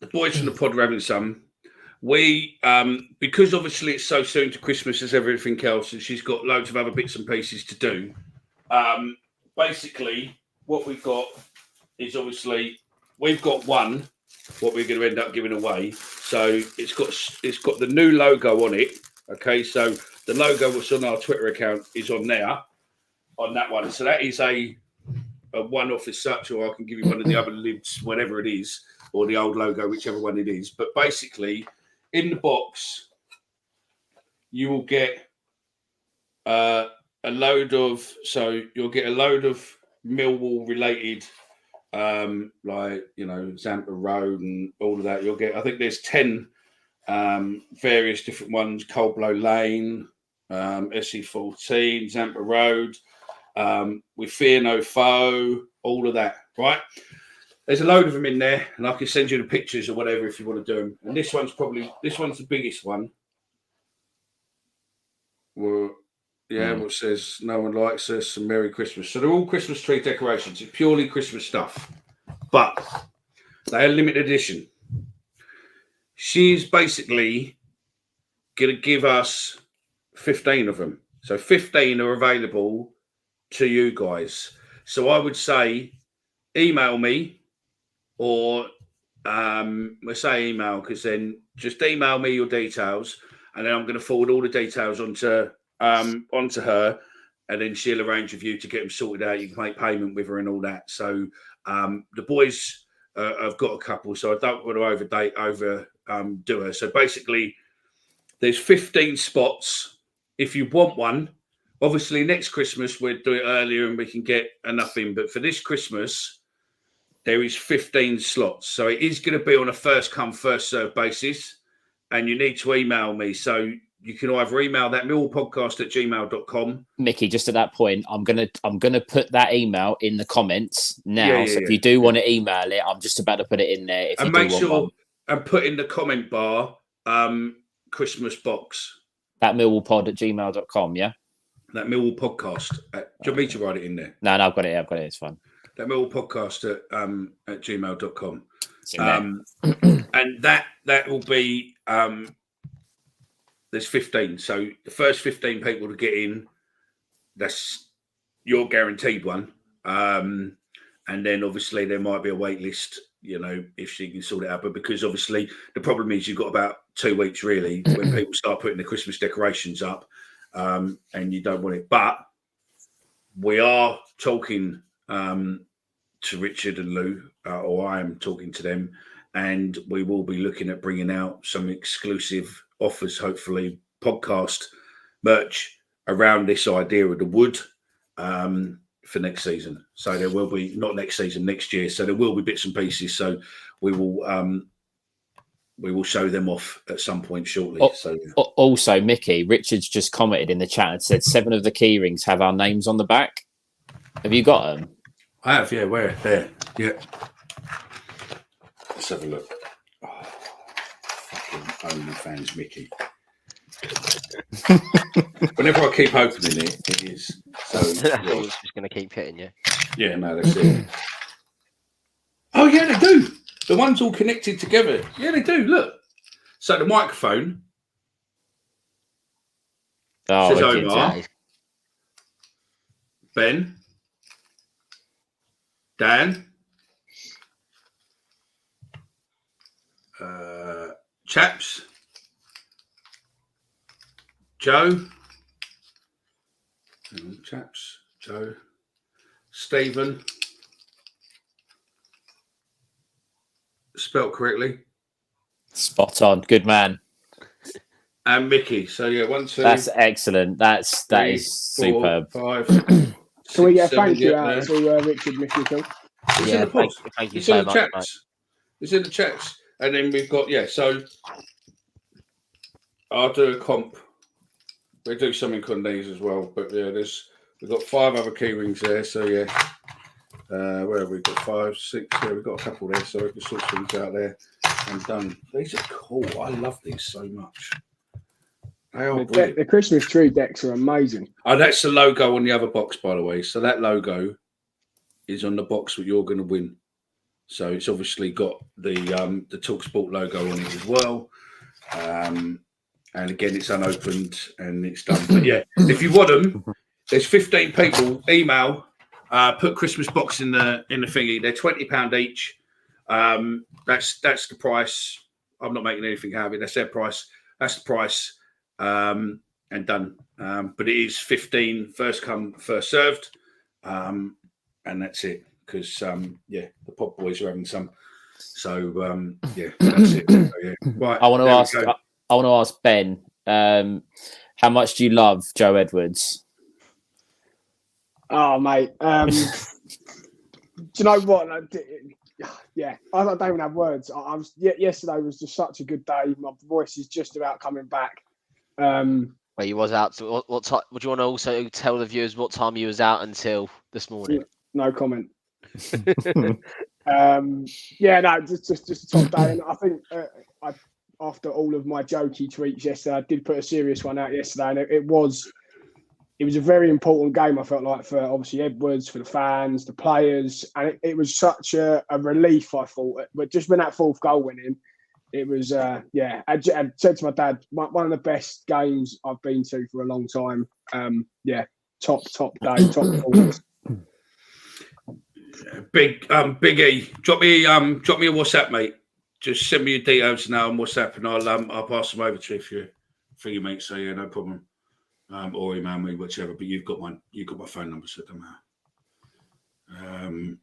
The boys from the pod are having some. We, because obviously it's so soon to Christmas as everything else, and she's got loads of other bits and pieces to do. Basically, what we've got is obviously we've got one. What we're going to end up giving away. So it's got the new logo on it. Okay, so the logo that's on our Twitter account is on there, on that one. So that is a one-off as such, or I can give you one of the other lids, whatever it is, or the old logo, whichever one it is. But basically, in the box, you will get a load of. So you'll get a load of Millwall related. Like, you know, Zampa Road and all of that. You'll get, I think there's 10 various different ones: Coldblow Lane, SE14, Zampa Road, with Fear No Foe, all of that, right? There's a load of them in there, and I can send you the pictures or whatever if you want to do them. And this one's the biggest one. Well, yeah, what says no one likes us and Merry Christmas. So they're all Christmas tree decorations. It's purely Christmas stuff. But they are limited edition. She's basically going to give us 15 of them. So 15 are available to you guys. So I would say email me, or we'll say email, because then just email me your details, and then I'm going to forward all the details onto her, and then she'll arrange with you to get them sorted out. You can make payment with her and all that. So the boys have got a couple, so I don't want to overdo her. So basically, There's 15 spots. If you want one, obviously next Christmas we'll do it earlier and we can get enough in. But for this Christmas, there is 15 slots. So it is going to be on a first come, first serve basis. And you need to email me. So you can either email that millpodcast@gmail.com. Mickey, just at that point, I'm gonna put that email in the comments now. Yeah, so if you do want to email it, I'm just about to put it in there. If and you make do want sure one. and put in the comment bar Christmas box. That millwallpod@gmail.com, yeah? That Millwall podcast. Do you want me to write it in there? No, I've got it. It's fine. That Millwall podcast at gmail.com. It's in there. And that will be there's 15. So the first 15 people to get in, that's your guaranteed one. And then obviously there might be a wait list, if she can sort it out. But because obviously the problem is you've got about 2 weeks really when people start putting the Christmas decorations up, and you don't want it. But we are talking to Richard and Lou, or I am talking to them, and we will be looking at bringing out some exclusive offers, hopefully podcast merch around this idea of the wood for next season. So there will be, not next season, next year. So there will be bits and pieces. So we will show them off at some point shortly. Also, Mickey, Richard's just commented in the chat and said 7 of the key rings have our names on the back. Have you got them? I have, yeah. Where? There. Yeah. Let's have a look. Oh, fucking OnlyFans Mickey. Whenever I keep opening it, it is. So I thought it was just going to keep hitting you. Yeah, no, that's it. Oh, yeah, they do. The one's all connected together. Yeah, they do. Look. So the microphone says Omar, Ben, Dan, Chaps, Joe, Joe, Stephen, spelt correctly. Spot on. Good man. And Mickey. So yeah, 1, 2. That's excellent. That 3, is 4, superb. 5. Can we get 6, 7, thank you yeah, out to Richard Mickey Phil? It's in the pods. Thank you It's so in the much, chats. mate. It's in the chats. And then we've got, so I'll do a comp. We'll do something on these as well. But yeah, we've got 5 other key rings there. So yeah. Where have we got? 5, 6. Yeah, we've got a couple there. So we can sort things out there and done. These are cool. I love these so much. They are brilliant. The Christmas tree decks are amazing. Oh, that's the logo on the other box, by the way. So that logo is on the box that you're going to win. So it's obviously got the TalkSport logo on it as well. And again, it's unopened and it's done. But yeah, if you want them, there's 15 people. Email, put Christmas box in the thingy. They're £20 each. That's the price. I'm not making anything out of it. That's their price. That's the price. And done. But it is 15 first come, first served. And that's it. Because the Pop Boys are having some. So that's it. So, yeah. Right. I want to ask Ben, how much do you love Joe Edwards? Oh mate. Do you know what? Yeah, I don't even have words. Yesterday was just such a good day. My voice is just about coming back. Well, you was out. So what time? Would you want to also tell the viewers what time you was out until this morning? No comment. Just a top day. And I think after all of my jokey tweets yesterday, I did put a serious one out yesterday, and it was a very important game. I felt like for obviously Edwards, for the fans, the players, and it was such a relief. I thought, but just when that 4th goal went in, it was I said to my dad, one of the best games I've been to for a long time. Top day, top performance. Big E, drop me a WhatsApp, mate. Just send me your details now on WhatsApp, and I'll pass them over to you if you're free, mate. So yeah, no problem. Or email me, whichever. But you've got my phone number, so it doesn't matter.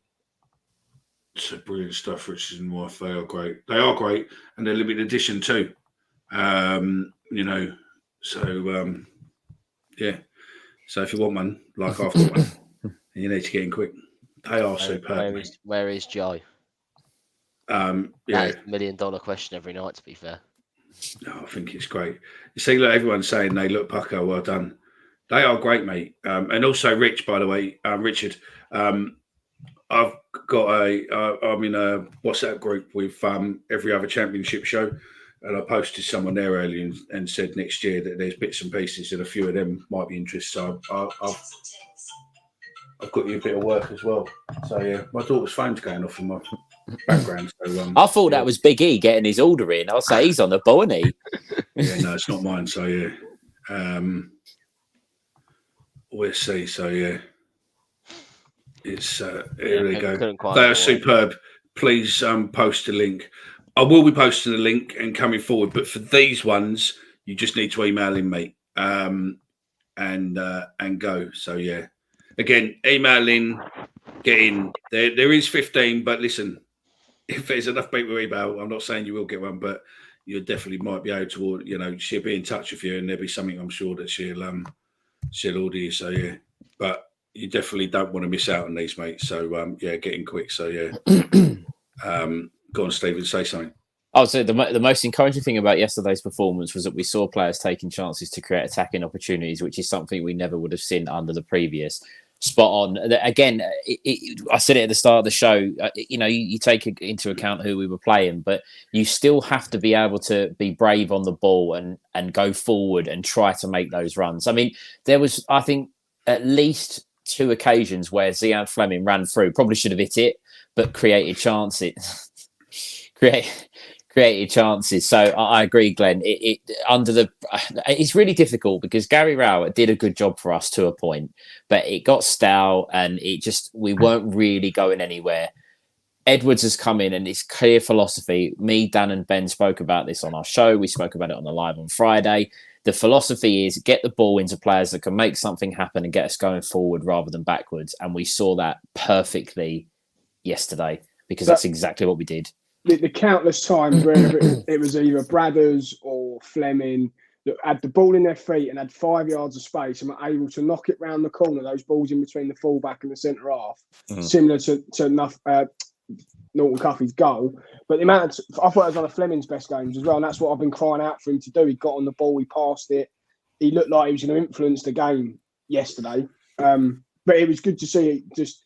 So brilliant stuff. Richard and Wife, they are great. They are great, and they're limited edition too. you know. So yeah. So if you want one, like I've got one, you need to get in quick. They are superb. Where is Joe? Yeah, That's $1 million question every night. To be fair, I think it's great. You see, look, everyone's saying they look pucker. Well done. They are great, mate. And also, Rich, by the way, Richard. I've got I'm in a WhatsApp group with every other championship show, and I posted someone there earlier and said next year that there's bits and pieces and a few of them might be interested. So I've got you a bit of work as well. So yeah, my daughter's phone's going off in my background. So I thought that was Big E getting his order in. I'll say he's on the ball, isn't he? Yeah, no, it's not mine. So yeah, we'll see. So yeah, it's here we go. They are superb. Please post a link. I will be posting a link and coming forward, but for these ones, you just need to email in, mate, and go. So yeah, again, email in, get in. There is 15, but listen, if there's enough people email, I'm not saying you will get one, but you definitely might be able to. You know, she'll be in touch with you, and there'll be something I'm sure that she'll order you. So yeah, but you definitely don't want to miss out on these, mate. So yeah, get in quick. So yeah. Go on, Stephen, say something. Oh, so the most encouraging thing about yesterday's performance was that we saw players taking chances to create attacking opportunities, which is something we never would have seen under the previous. Spot on. Again, I said it at the start of the show, you know, you take into account who we were playing, but you still have to be able to be brave on the ball and go forward and try to make those runs. I mean, there was, I think, at least 2 occasions where Zian Fleming ran through, probably should have hit it, but created chances. created chances. So I agree, Glenn. It's really difficult because Gary Rowett did a good job for us to a point, but it got stale and we weren't really going anywhere. Edwards has come in and it's clear philosophy. Me, Dan and Ben spoke about this on our show. We spoke about it on the live on Friday. The philosophy is get the ball into players that can make something happen and get us going forward rather than backwards. And we saw that perfectly yesterday because that's exactly what we did. The countless times where it was either Bradders or Fleming that had the ball in their feet and had 5 yards of space and were able to knock it round the corner, those balls in between the fullback and the centre half, similar to Norton Cuffy's goal. But the amount I thought it was one of Fleming's best games as well, and that's what I've been crying out for him to do. He got on the ball, he passed it. He looked like he was going to influence the game yesterday. But it was good to see, just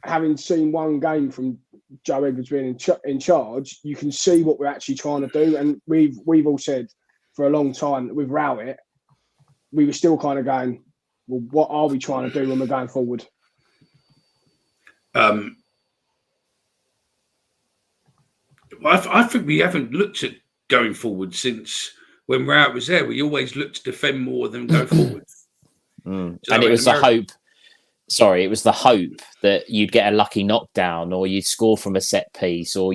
having seen one game from Joe Edwards being in charge, you can see what we're actually trying to do. And we've all said for a long time that with Rowett, we were still kind of going, well, what are we trying to do when we're going forward? I think we haven't looked at going forward since when Rowett was there. We always looked to defend more than go forward. And it was the hope. Sorry, it was the hope that you'd get a lucky knockdown or you'd score from a set piece or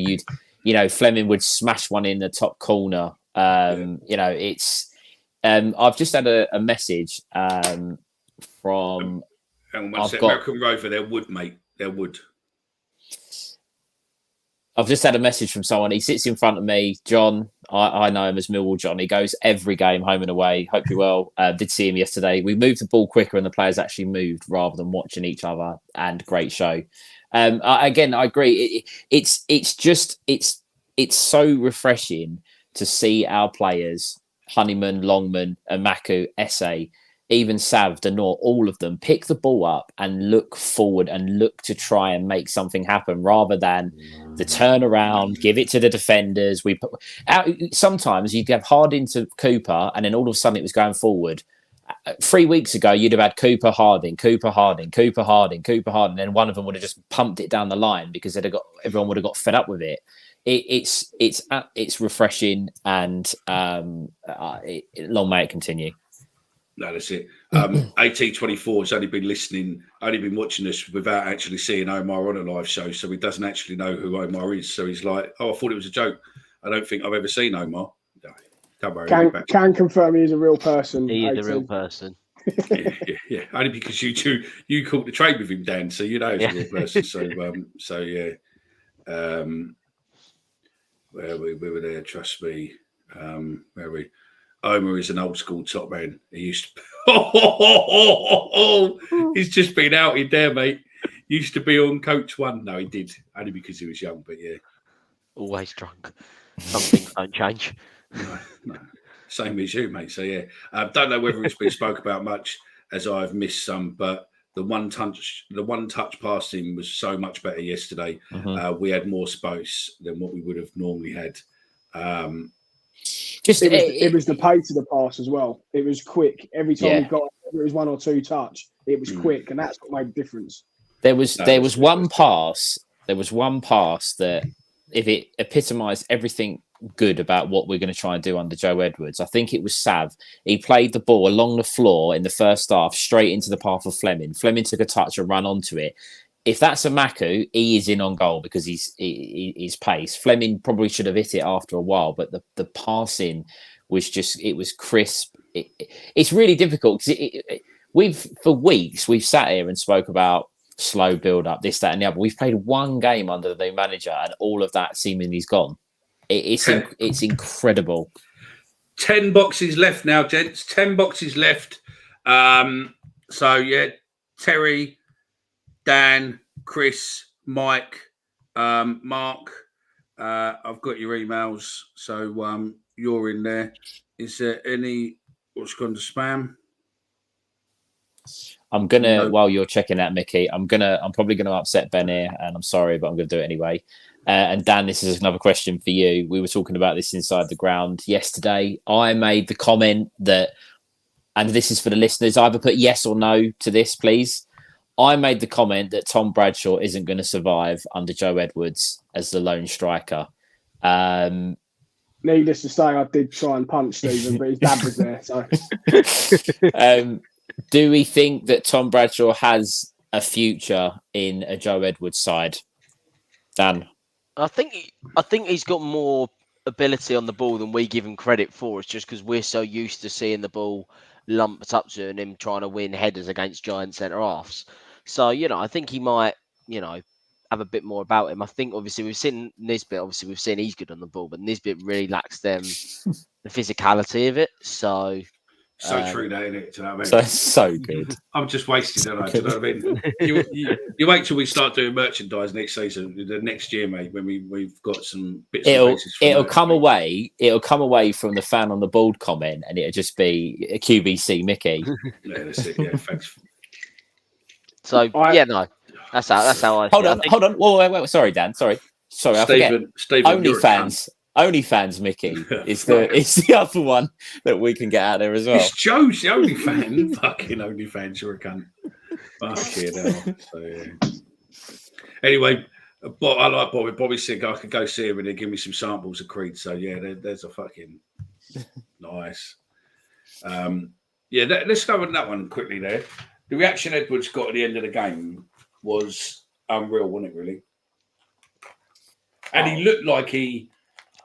Fleming would smash one in the top corner. It's I've just had a message from American Rover. There would, mate. There would. I've just had a message from someone. He sits in front of me, John. I know him as Millwall John. He goes every game, home and away. Hope you're well. Did see him yesterday. We moved the ball quicker and the players actually moved rather than watching each other. And great show. Again, I agree. It's so refreshing to see our players, Honeyman, Longman, Amaku, Esse, even Sav, Denor, all of them pick the ball up and look forward and look to try and make something happen rather than the turnaround, give it to the defenders. Sometimes you'd have Harding to Cooper and then all of a sudden it was going forward. 3 weeks ago, you'd have had Cooper Harding. Then one of them would have just pumped it down the line because everyone would have got fed up with it. It's refreshing and long may it continue. No, that's it. AT24 has only been watching us without actually seeing Omar on a live show, so he doesn't actually know who Omar is. So he's like, "Oh, I thought it was a joke. I don't think I've ever seen Omar." No, don't worry. Can confirm he's a real person. He is a real person. Yeah. Only because you caught the trade with him, Dan, so you know he's a real person. So yeah. We were there. Trust me. Where we? Omer is an old school top man. He used to. He's just been outed there, mate. Used to be on Coach One. No, he did only because he was young. But yeah, Always drunk. Some things don't change. no. Same as you, mate. So yeah, don't know whether it's been spoke about much, as I've missed some, but the one touch passing was so much better yesterday. We had more space than what we would have normally had. It was the pace of the pass as well. It was quick. Every time we got it was 1 or 2 touch, it was quick, and that's what made the difference. There was one pass that, if it epitomised everything good about what we're going to try and do under Joe Edwards, I think it was Sav. He played the ball along the floor in the first half straight into the path of Fleming. Fleming took a touch and ran onto it. If that's a Maku, he is in on goal because he's pace. Fleming probably should have hit it after a while, but the passing was it was crisp. It's really difficult because for weeks we've sat here and spoke about slow build up, this, that, and the other. We've played one game under the new manager, and all of that seemingly is gone. It's incredible. 10 boxes left now, gents. 10 boxes left. So yeah, Terry, Dan, Chris, Mike, Mark. I've got your emails, so you're in there. Is there any? What's gone to spam? I'm gonna, while you're checking that, Mickey, I'm probably gonna upset Ben here, and I'm sorry, but I'm gonna do it anyway. And Dan, this is another question for you. We were talking about this inside the ground yesterday. I made the comment that, and this is for the listeners, either put yes or no to this, please. I made the comment that Tom Bradshaw isn't going to survive under Joe Edwards as the lone striker. Needless to say, I did try and punch Stephen, but his dad was there. So, do we think that Tom Bradshaw has a future in a Joe Edwards side? Dan? I think he's got more ability on the ball than we give him credit for. It's just because we're so used to seeing the ball lumped up to him trying to win headers against giant centre halves. So, I think he might, have a bit more about him. I think obviously we've seen Nisbet, we've seen he's good on the ball, but Nisbet really lacks the physicality of it. So true, that, isn't it? Do you know what I mean? So it's so good. I'm just wasted, don't I? Do you know what I mean? you wait till we start doing merchandise next season, the next year, mate, when we've got some bits and pieces. It'll come away from the fan on the board comment, and it'll just be a QBC Mickey. Yeah, that's it. Yeah, thanks. So that's how I. Hold on. Wait. Sorry, Dan. Sorry. I forget. Stephen, OnlyFans Mickey is the other one that we can get out there as well. It's Joe's the only fan. Fucking OnlyFans, you're a cunt. Fucking hell. So, yeah. Anyway, but I like Bobby. Bobby said I could go see him and they give me some samples of Creed. So yeah, there's a fucking nice. Let's go on that one quickly there. The reaction Edwards got at the end of the game was unreal, wasn't it, really? And he looked like he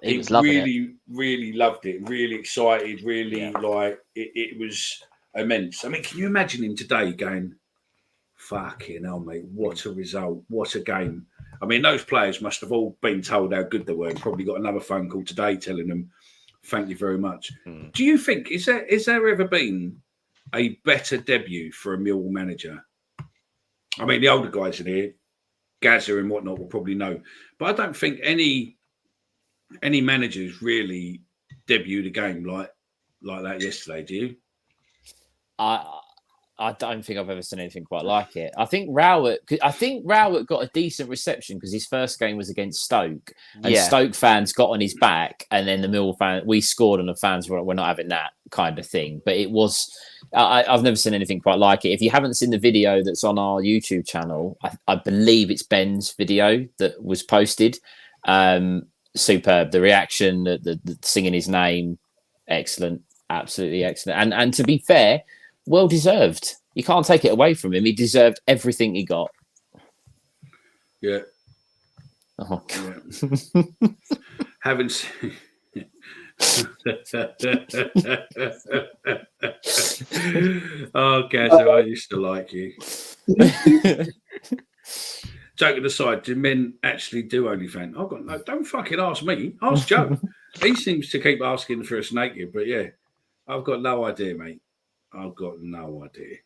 really loved it, really excited, like it was immense. I mean, can you imagine him today going, fucking hell, mate, what a result, what a game. I mean, those players must have all been told how good they were and probably got another phone call today telling them, thank you very much. Do you think, is there ever been a better debut for a Millwall manager? I mean, the older guys in here, Gazza and whatnot, will probably know. But I don't think any managers really debuted a game like that yesterday. Do you? I don't think I've ever seen anything quite like it. I think Rowett got a decent reception because his first game was against Stoke, and Stoke fans got on his back, and then the Millwall fans, we scored, and the fans were not having that kind of thing. But it was, I've never seen anything quite like it. If you haven't seen the video that's on our YouTube channel, I believe it's Ben's video that was posted. Superb. The reaction, the singing his name, excellent, absolutely excellent. And to be fair, well deserved. You can't take it away from him. He deserved everything he got. Yeah. Oh, God. Yeah. Haven't seen. Oh, Gazza, I used to like you. Joking aside, do men actually do OnlyFans? Oh, God, no, don't fucking ask me. Ask Joe. He seems to keep asking for us naked, but yeah. I've got no idea, mate. I've got no idea.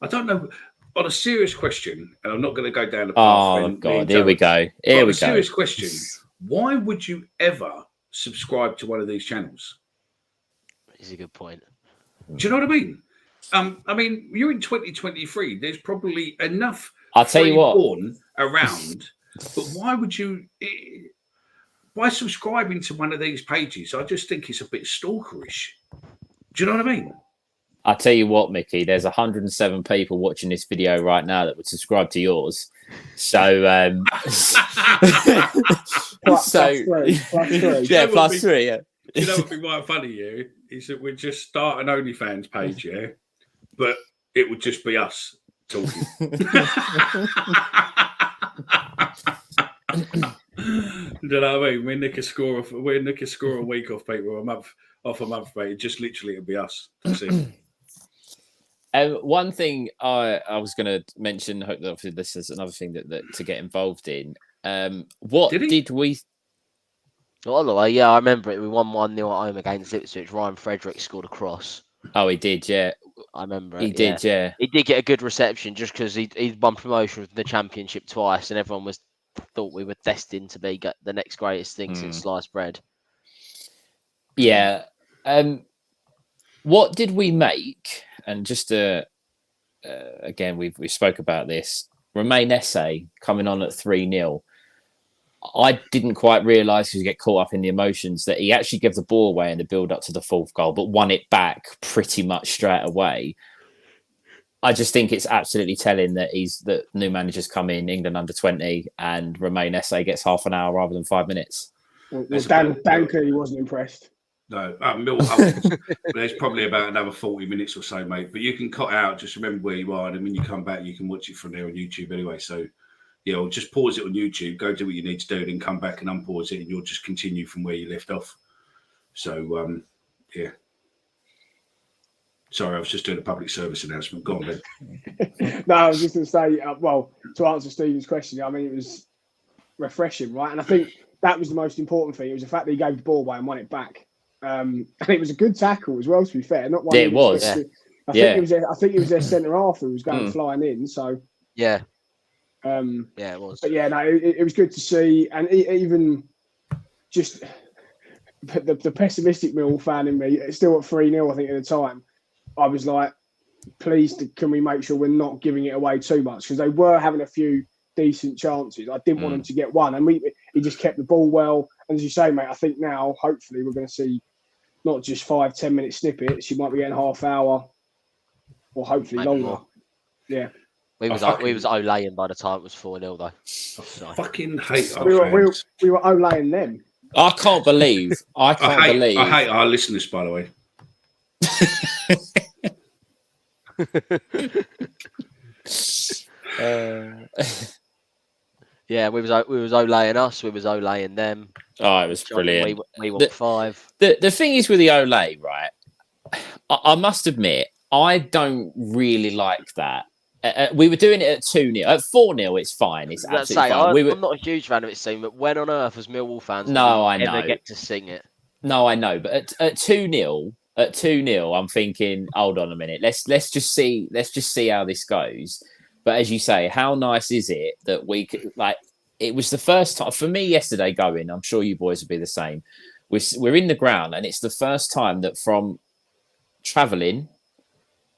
I don't know. On a serious question, and I'm not going to go down the path. Oh, God, here we go. Here we go. Serious question. Why would you ever subscribe to one of these channels? Is a good point. Do you know what I mean? I mean, you're in 2023. There's probably enough I'll tell you what. porn around, but why would you? By subscribing to one of these pages, I just think it's a bit stalkerish. Do you know what I mean? I'll tell you what, Mickey. There's 107 people watching this video right now that would subscribe to yours. So, Plus three. Yeah, plus three. Yeah. You know what would be quite funny, yeah, is that we'd just start an OnlyFans page, yeah, but it would just be us talking. You know what I mean? We nick a score a week off people, a month, mate. Just literally it'd be us. That's it. One thing I was going to mention, hopefully this is another thing that to get involved in. What did we? Oh, yeah, I remember it. We won 1-0 at home against Ipswich. Ryan Frederick scored a cross. Oh, he did, yeah. I remember it. He did, yeah. He did get a good reception just because he'd won promotion from the Championship twice, and everyone thought we were destined to be the next greatest thing since sliced bread. Yeah. What did we make? And just again, we spoke about this. Romain Esse coming on at 3-0. I didn't quite realise, because you get caught up in the emotions, that he actually gave the ball away in the build-up to the fourth goal, but won it back pretty much straight away. I just think it's absolutely telling that that new managers come in, England under 20, and Romain Esse gets half an hour rather than 5 minutes. Well, Dan clearly wasn't impressed. No, there's probably about another 40 minutes or so, mate. But you can cut out. Just remember where you are, and when you come back, you can watch it from there on YouTube anyway. So, yeah, or just pause it on YouTube, go do what you need to do, then come back and unpause it, and you'll just continue from where you left off. So, yeah. Sorry, I was just doing a public service announcement. Go on, Ben. No, I was just going to say, to answer Stephen's question, I mean, it was refreshing, right? And I think that was the most important thing. It was the fact that he gave the ball away and won it back. And it was a good tackle as well, to be fair. Not one. Yeah, it was. I think it was their centre half who was going flying in. So yeah, it was. But yeah, no, it was good to see, and even just the pessimistic Millwall fan in me, still at 3-0, I think at the time, I was like, please, can we make sure we're not giving it away too much, because they were having a few decent chances. I didn't want them to get one, and he just kept the ball well. And as you say, mate, I think now hopefully we're going to see not just 5-10 minute snippets. You might be getting half hour, or hopefully maybe longer. More. Yeah, we was Olaying by the time it was 4-0 though. I fucking hate. We were Olaying them. I can't believe. I hate our listeners, by the way. Yeah, we was Olaying us. We was Olaying them. Oh, it was brilliant. We won 5. The thing is with the Olay, right? I must admit, I don't really like that. We were doing it at 2-0. At 4-0, it's fine. It's absolutely fine. I'm not a huge fan of it, soon, but when on earth was Millwall fans ever get to sing it? No, I know, but at 2-0, I'm thinking, hold on a minute. Let's just see how this goes. But as you say, how nice is it that we could, like, it was the first time for me yesterday going, I'm sure you boys would be the same. We're in the ground, and it's the first time that from travelling,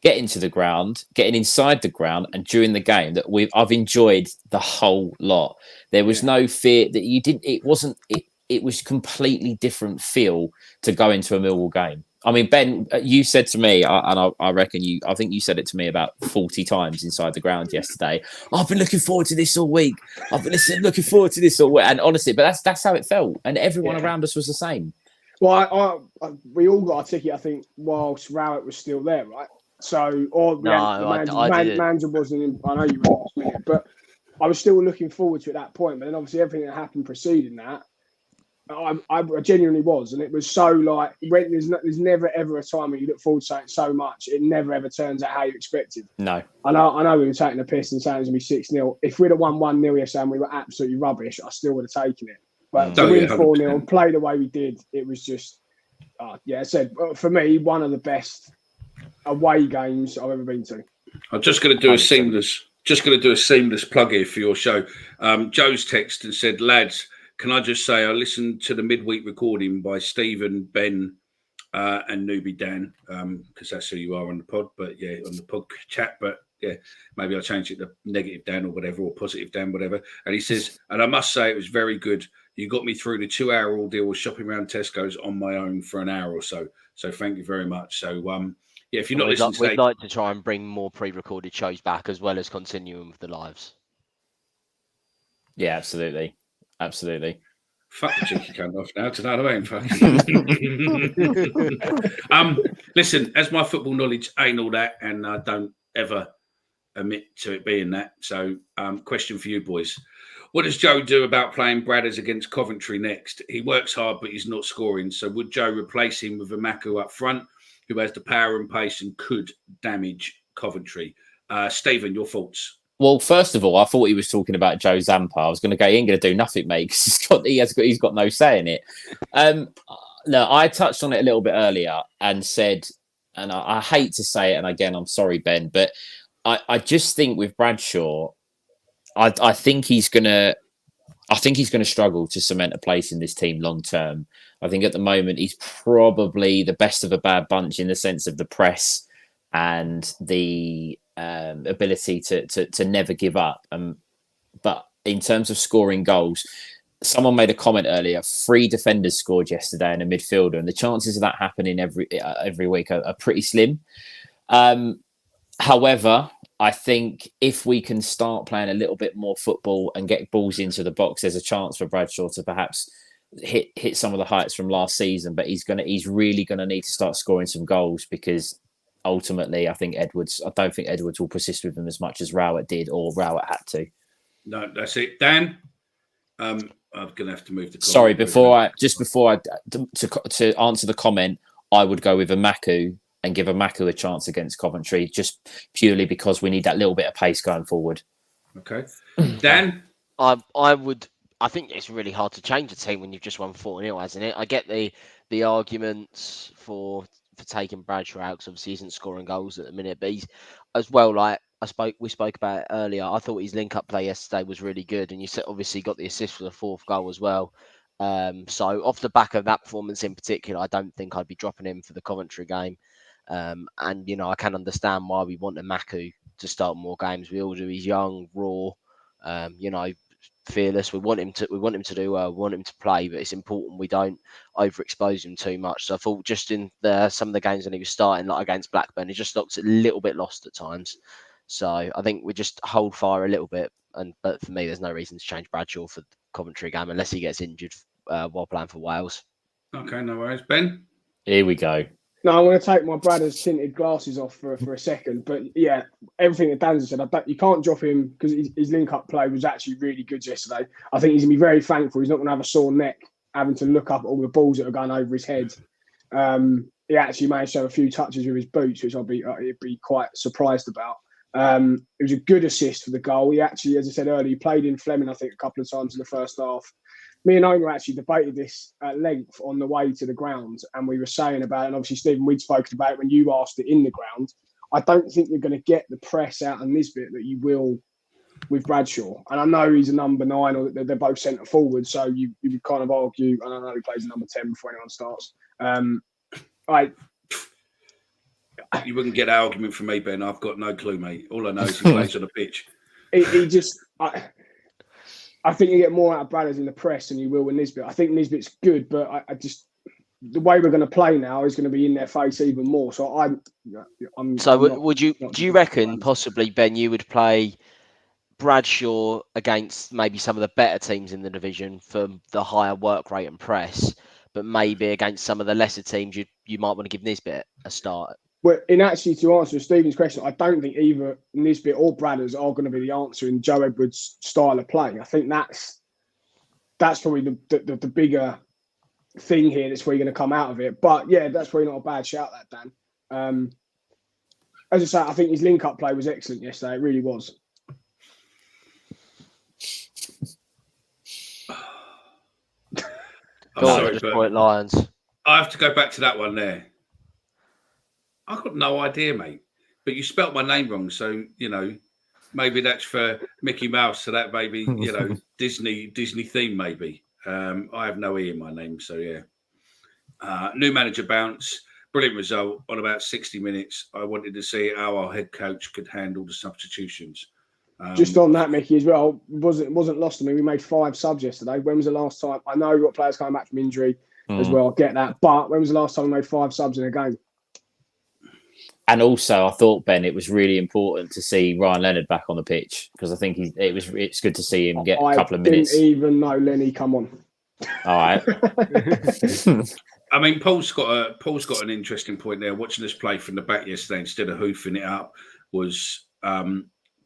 getting to the ground, getting inside the ground, and during the game that I've enjoyed the whole lot. There was no fear that you didn't. It was completely different feel to go into a Millwall game. I mean, Ben, you said to me, and I reckon I think you said it to me about 40 times inside the ground yesterday. I've been looking forward to this all week. I've been looking forward to this all week. And honestly, but that's how it felt. And everyone around us was the same. Well, we all got a ticket, I think, whilst Rowett was still there, right? So, Manzel wasn't in. I know you were, but I was still looking forward to it at that point. But then obviously everything that happened preceding that, I genuinely was, and it was so like when there's never ever a time when you look forward to something so much, it never ever turns out how you expected. No, I know we were taking the piss and saying it was gonna be 6-0. If we'd have won 1-0 yesterday and we were absolutely rubbish, I still would have taken it. But to win 4-0, play the way we did, it was just Yeah, I said for me, one of the best away games I've ever been to. I'm just going to do a seamless plug here for your show. Joe's texted and said, "Lads, can I just say I listened to the midweek recording by Stephen, Ben, and Newbie Dan, because that's who you are on the pod. But yeah, on the pod chat. But yeah, maybe I'll change it to negative Dan or whatever, or positive Dan, whatever." And he says, "And I must say it was very good. You got me through the 2-hour ordeal of shopping around Tesco's on my own for an hour or so. So thank you very much." So yeah, if you're not listening we'd like to try and bring more pre-recorded shows back as well as continuing with the lives. Yeah, absolutely. Fuck the cheeky cunt off now. Do you know what I mean? Listen, as my football knowledge ain't all that, and I don't ever admit to it being that. So, question for you boys. What does Joe do about playing Bradders against Coventry next? He works hard, but he's not scoring. So would Joe replace him with a Mako up front, who has the power and pace and could damage Coventry? Stephen, your thoughts? Well, first of all, I thought he was talking about Joe Zampa. I was going to go, he ain't going to do nothing, mate, because he's got no say in it. No, I touched on it a little bit earlier and said, and I hate to say it, and again, I'm sorry, Ben, but I just think with Bradshaw, I think he's going to struggle to cement a place in this team long term. I think at the moment he's probably the best of a bad bunch in the sense of the press and the ability to never give up. But in terms of scoring goals, someone made a comment earlier. 3 defenders scored yesterday and a midfielder, and the chances of that happening every week are pretty slim. However, I think if we can start playing a little bit more football and get balls into the box, there's a chance for Bradshaw to perhaps hit some of the heights from last season. But he's really gonna need to start scoring some goals, because ultimately, I don't think Edwards will persist with him as much as Rowett did, or Rowett had to. No, that's it. Dan, I'm gonna have to move the. Sorry, before I to answer the comment, I would go with a Maku and give a Maku a chance against Coventry, just purely because we need that little bit of pace going forward. Okay, Dan, I think it's really hard to change a team when you've just won 4-0, hasn't it? I get the arguments for taking Bradshaw out, because obviously he isn't scoring goals at the minute, but he's as well, like we spoke about it earlier. I thought his link-up play yesterday was really good, and you obviously got the assist for the 4th goal as well. So off the back of that performance in particular, I don't think I'd be dropping him for the Coventry game. And I can understand why we want a Maku to start more games. We all do. He's young, raw, fearless. We want him to do well. We want him to play, but it's important we don't overexpose him too much. So I thought just in some of the games when he was starting, like against Blackburn, he just looked a little bit lost at times. So I think we just hold fire a little bit. But for me, there's no reason to change Bradshaw for the Coventry game unless he gets injured while playing for Wales. Okay, no worries. Ben? Here we go. No, I'm going to take my Bradders tinted glasses off for a second. But yeah, everything that Dan's said, you can't drop him, because his link-up play was actually really good yesterday. I think he's going to be very thankful. He's not going to have a sore neck having to look up at all the balls that are going over his head. He actually managed to have a few touches with his boots, which I'd be quite surprised about. It was a good assist for the goal. He actually, as I said earlier, he played in Fleming, I think, a couple of times in the first half. Me and Omar actually debated this at length on the way to the ground, and we were saying about it, and obviously, Stephen, we'd spoken about it when you asked it in the ground. I don't think you're going to get the press out of Nisbet that you will with Bradshaw. And I know he's a number 9, or they're both centre forward, so you would kind of argue, and I know he plays a number 10 before anyone starts. You wouldn't get an argument from me, Ben. I've got no clue, mate. All I know is he plays on the pitch. I think you get more out of Bradders in the press than you will with Nisbet. I think Nisbet's good, but I just, the way we're going to play now is going to be in their face even more. So do you reckon possibly, Ben, you would play Bradshaw against maybe some of the better teams in the division for the higher work rate and press, but maybe against some of the lesser teams you might want to give Nisbet a start? Well, to answer Stephen's question, I don't think either Nisbet or Bradders are going to be the answer in Joe Edwards' style of play. I think that's probably the bigger thing here that's where you're going to come out of it. But yeah, that's probably not a bad shout, that Dan. As I say, I think his link-up play was excellent yesterday. It really was. Go on, Detroit Lions. I have to go back to that one there. I've got no idea, mate. But you spelt my name wrong, so maybe that's for Mickey Mouse. So that maybe Disney theme, maybe. I have no E in my name, so yeah. New manager bounce, brilliant result on about 60 minutes. I wanted to see how our head coach could handle the substitutions. Just on that, Mickey, as well, wasn't lost to me. We made 5 subs yesterday. When was the last time? I know we've got players coming back from injury as well. I get that, but when was the last time we made 5 subs in a game? And also, I thought, Ben, it was really important to see Ryan Leonard back on the pitch because I think it's good to see him get a couple of minutes. I didn't even know Lenny come on. All right. I mean, Paul's got an interesting point there. Watching us play from the back yesterday instead of hoofing it up was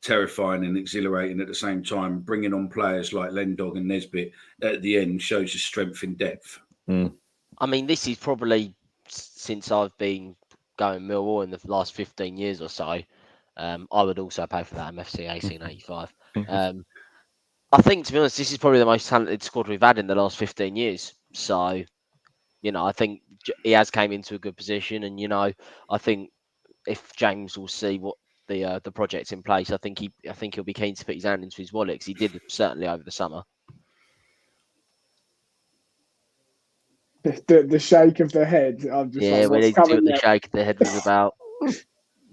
terrifying and exhilarating at the same time. Bringing on players like Lendog and Nesbitt at the end shows the strength in depth. I mean, this is probably since I've been going Millwall in the last 15 years or so. I would also pay for that MFC 1885. I think, to be honest, this is probably the most talented squad we've had in the last 15 years. So, I think he has came into a good position, and I think if James will see what the project's in place, I think he'll be keen to put his hand into his wallet because he did certainly over the summer. The shake of the head. I'm just we need to see what the shake of the head was about.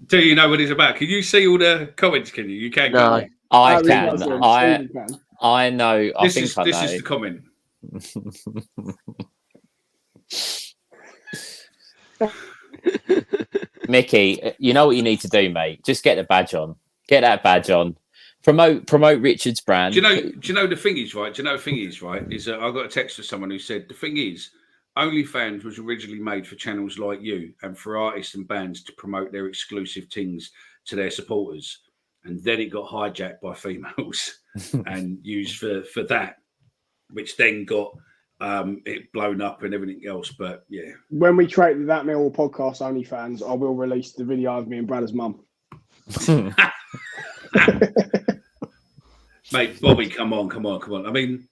Do you know what it's about? Can you see all the comments? Can you? You can't. No, I can. I know. I think I know. This is the comment. Mickey, you know what you need to do, mate? Just get the badge on. Get that badge on. Promote Richard's brand. Do you know the thing is right? Is I got a text from someone who said the thing is, OnlyFans was originally made for channels like you and for artists and bands to promote their exclusive things to their supporters, and then it got hijacked by females and used for that, which then got it blown up and everything else. But yeah, when we create that Millwall podcast OnlyFans, I will release the video of me and Brad's mum. Mate, Bobby, come on. I mean,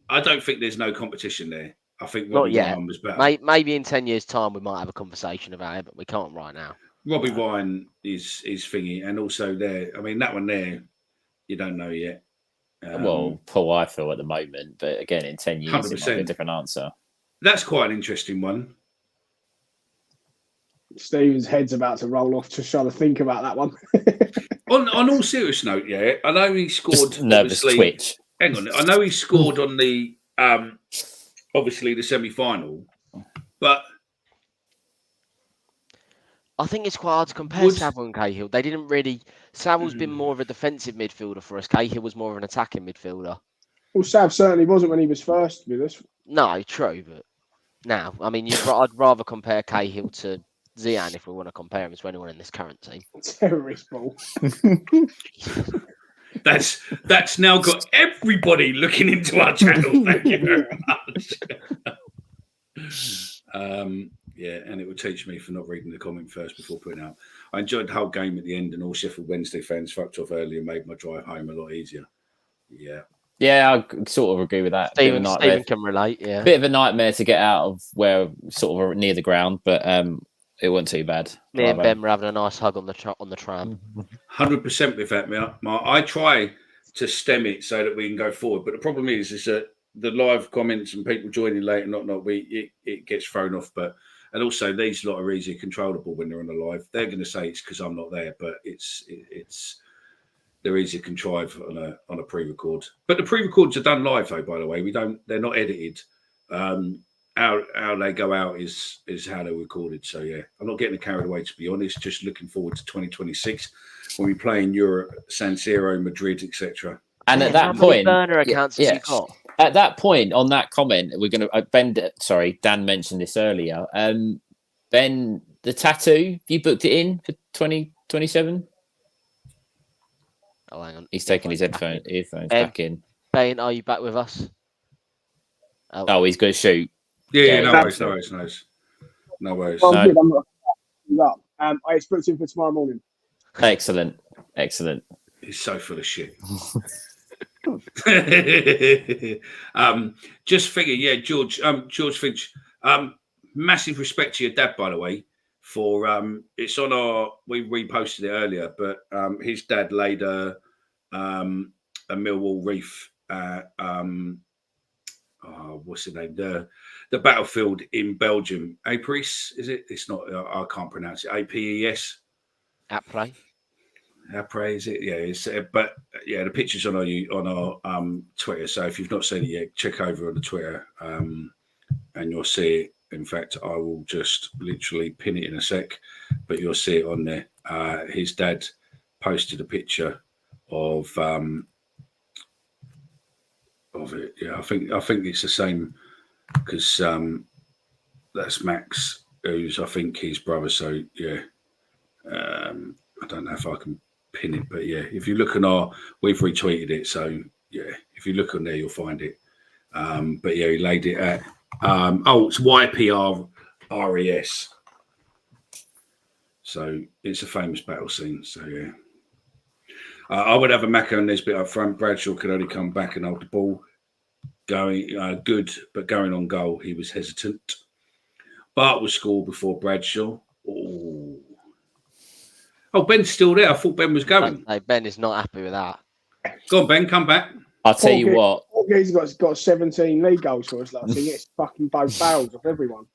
I don't think there's no competition there. I think Robbie Ryan was better. Maybe in 10 years' time we might have a conversation about it, but we can't right now. Robbie Ryan is thingy, and also there. I mean, that one there, you don't know yet. Well, Paul, I feel at the moment, but again, in 10 years, 100%. It might be a different answer. That's quite an interesting one. Stephen's head's about to roll off. Just trying to think about that one. on all serious note, yeah, I know he scored. Just nervous twitch. Hang on, I know he scored on the obviously the semi-final, but I think it's quite hard to compare Saville and Cahill. They didn't really. Saville's been more of a defensive midfielder for us. Cahill was more of an attacking midfielder. Well, Sav certainly wasn't when he was first with us. No, true, but now, I mean, I'd rather compare Cahill to Zian if we want to compare him to anyone in this current team. Terrorist ball. That's now got everybody looking into our channel. Thank you very much. Yeah, and it would teach me for not reading the comment first before putting out. I enjoyed the whole game at the end, and all Sheffield Wednesday fans fucked off early and made my drive home a lot easier. Yeah. Yeah, I sort of agree with that. Stephen can relate, yeah. Bit of a nightmare to get out of where sort of near the ground, but it wasn't too bad. Me and Ben were having a nice hug on the tram. 100% with that, mate. I try to stem it so that we can go forward, but the problem is that the live comments and people joining late and not it gets thrown off. And also these lot are easier controllable when they're on the live. They're going to say it's because I'm not there, but they're easier contrived on a pre-record. But the pre-records are done live though, by the way. They're not edited. How they go out is how they're recorded. So yeah, I'm not getting carried away, to be honest. Just looking forward to 2026 when we play in Europe, San Siro, Madrid, etc. And at that point, burner accounts you got. At that point, on that comment, we're going to Dan mentioned this earlier. Ben, the tattoo, have you booked it in for 2027? Oh, hang on. He's taking his earphones back in. Ben, are you back with us? Oh, he's going to shoot. Yeah, no worries. Well, I'm good. I'm not. It's booked in for tomorrow morning. Excellent. He's so full of shit. Just figure, yeah, George Finch. massive respect to your dad, by the way. For it's on our, we reposted it earlier, but his dad laid a Millwall wreath at what's the name? The battlefield in Belgium. Apres, is it? It's not. I can't pronounce it. APES. Apres. Apres, is it? Yeah. It's but yeah, the picture's on our Twitter. So if you've not seen it yet, check over on the Twitter, and you'll see it. In fact, I will just literally pin it in a sec, but you'll see it on there. His dad posted a picture of it. Yeah, I think it's the same because that's Max, who's I think his brother. So yeah, I don't know if I can pin it, but yeah, if you look on we've retweeted it. So yeah, if you look on there, you'll find it. But yeah, he laid it at. It's YPRES. So it's a famous battle scene. So yeah, I would have a Macca on this bit up front. Bradshaw could only come back and hold the ball. Going good, but going on goal, he was hesitant. Bart was scored before Bradshaw. Oh, Ben's still there. I thought Ben was going. No, Ben is not happy with that. Go on, Ben, come back. I'll tell you what. He's got 17 league goals for us last. He gets fucking both barrels off everyone.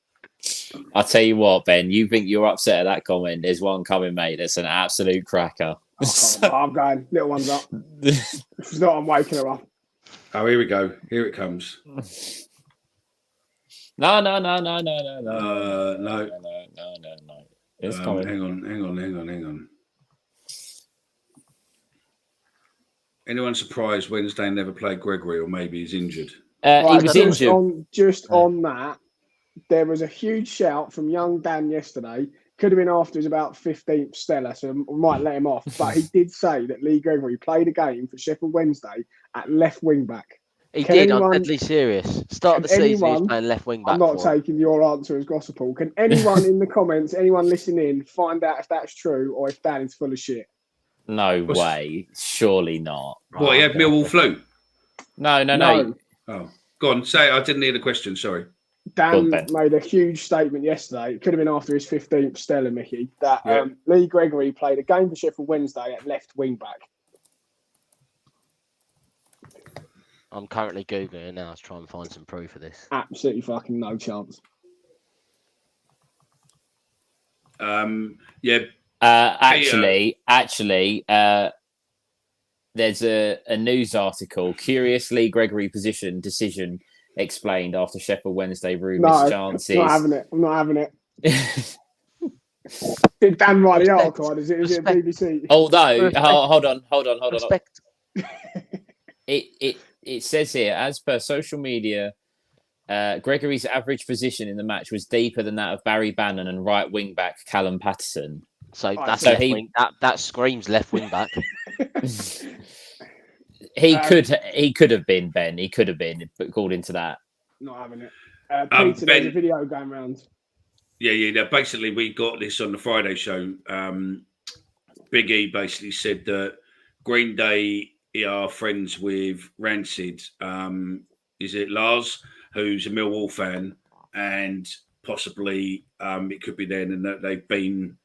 I'll tell you what, Ben. You think you're upset at that comment? There's one coming, mate. That's an absolute cracker. I'm going. Little one's up. If it's not, I'm waking her up. Oh, here we go. Here it comes. No. No. It's coming. Hang on. Anyone surprised Wednesday never played Gregory, or maybe he's injured? He was injured. On that, there was a huge shout from young Dan yesterday. Could have been after his about 15th Stella, so we might let him off. But he did say that Lee Gregory played a game for Sheffield Wednesday at left wing back. I'm deadly serious. Start of the season, he was playing left wing back. I'm not taking your answer as gospel. Can anyone in the comments, anyone listening in, find out if that's true or if Dan is full of shit? No way. Surely not. What, he had Millwall flu? No. Oh, go on. Say, I didn't hear the question. Sorry. Dan made a huge statement yesterday. It could have been after his 15th Stella, Mickey, that Lee Gregory played a game for Sheffield Wednesday at left wing back. I'm currently Googling it now to try and find some proof of this. Absolutely fucking no chance. Actually, there's a news article. Curious Lee Gregory decision explained after Sheffield Wednesday rumours chances. I'm not having it. Did Dan write the article? Is it BBC? Although, hold on. Respect. It says here, as per social media, Gregory's average position in the match was deeper than that of Barry Bannon and right wing back Callum Patterson. So that's left wing. That screams left wing back. He could have been, Ben. He could have been, but according to that. Not having it. Peter, there's a video going around. Yeah. Basically, we got this on the Friday show. Big E basically said that Green Day are friends with Rancid. Is it Lars, who's a Millwall fan, and possibly it could be then, and that they've been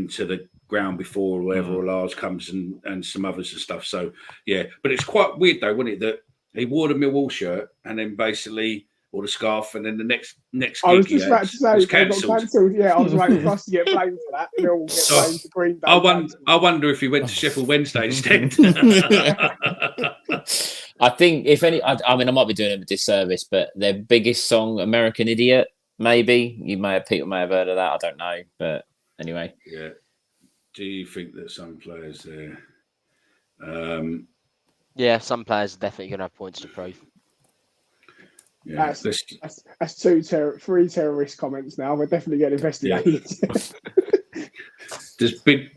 to the ground before, or whatever. Or Lars comes and some others and stuff. So yeah, but it's quite weird though, wasn't it, that he wore the Millwall shirt and then basically, or the scarf, and then the next I was just about to say it got cancelled. Yeah, I was waiting for us to get blamed for that. Millwall get blamed for Green Day. I wonder if he went to Sheffield Wednesday instead. I think if any, I mean, I might be doing him a disservice, but their biggest song, "American Idiot," maybe people may have heard of that. I don't know, but anyway. Yeah. Do you think that some players there? Yeah, some players are definitely going to have points to prove. Yeah, that's three terrorist comments now. We're definitely getting investigated. Yeah. Does Big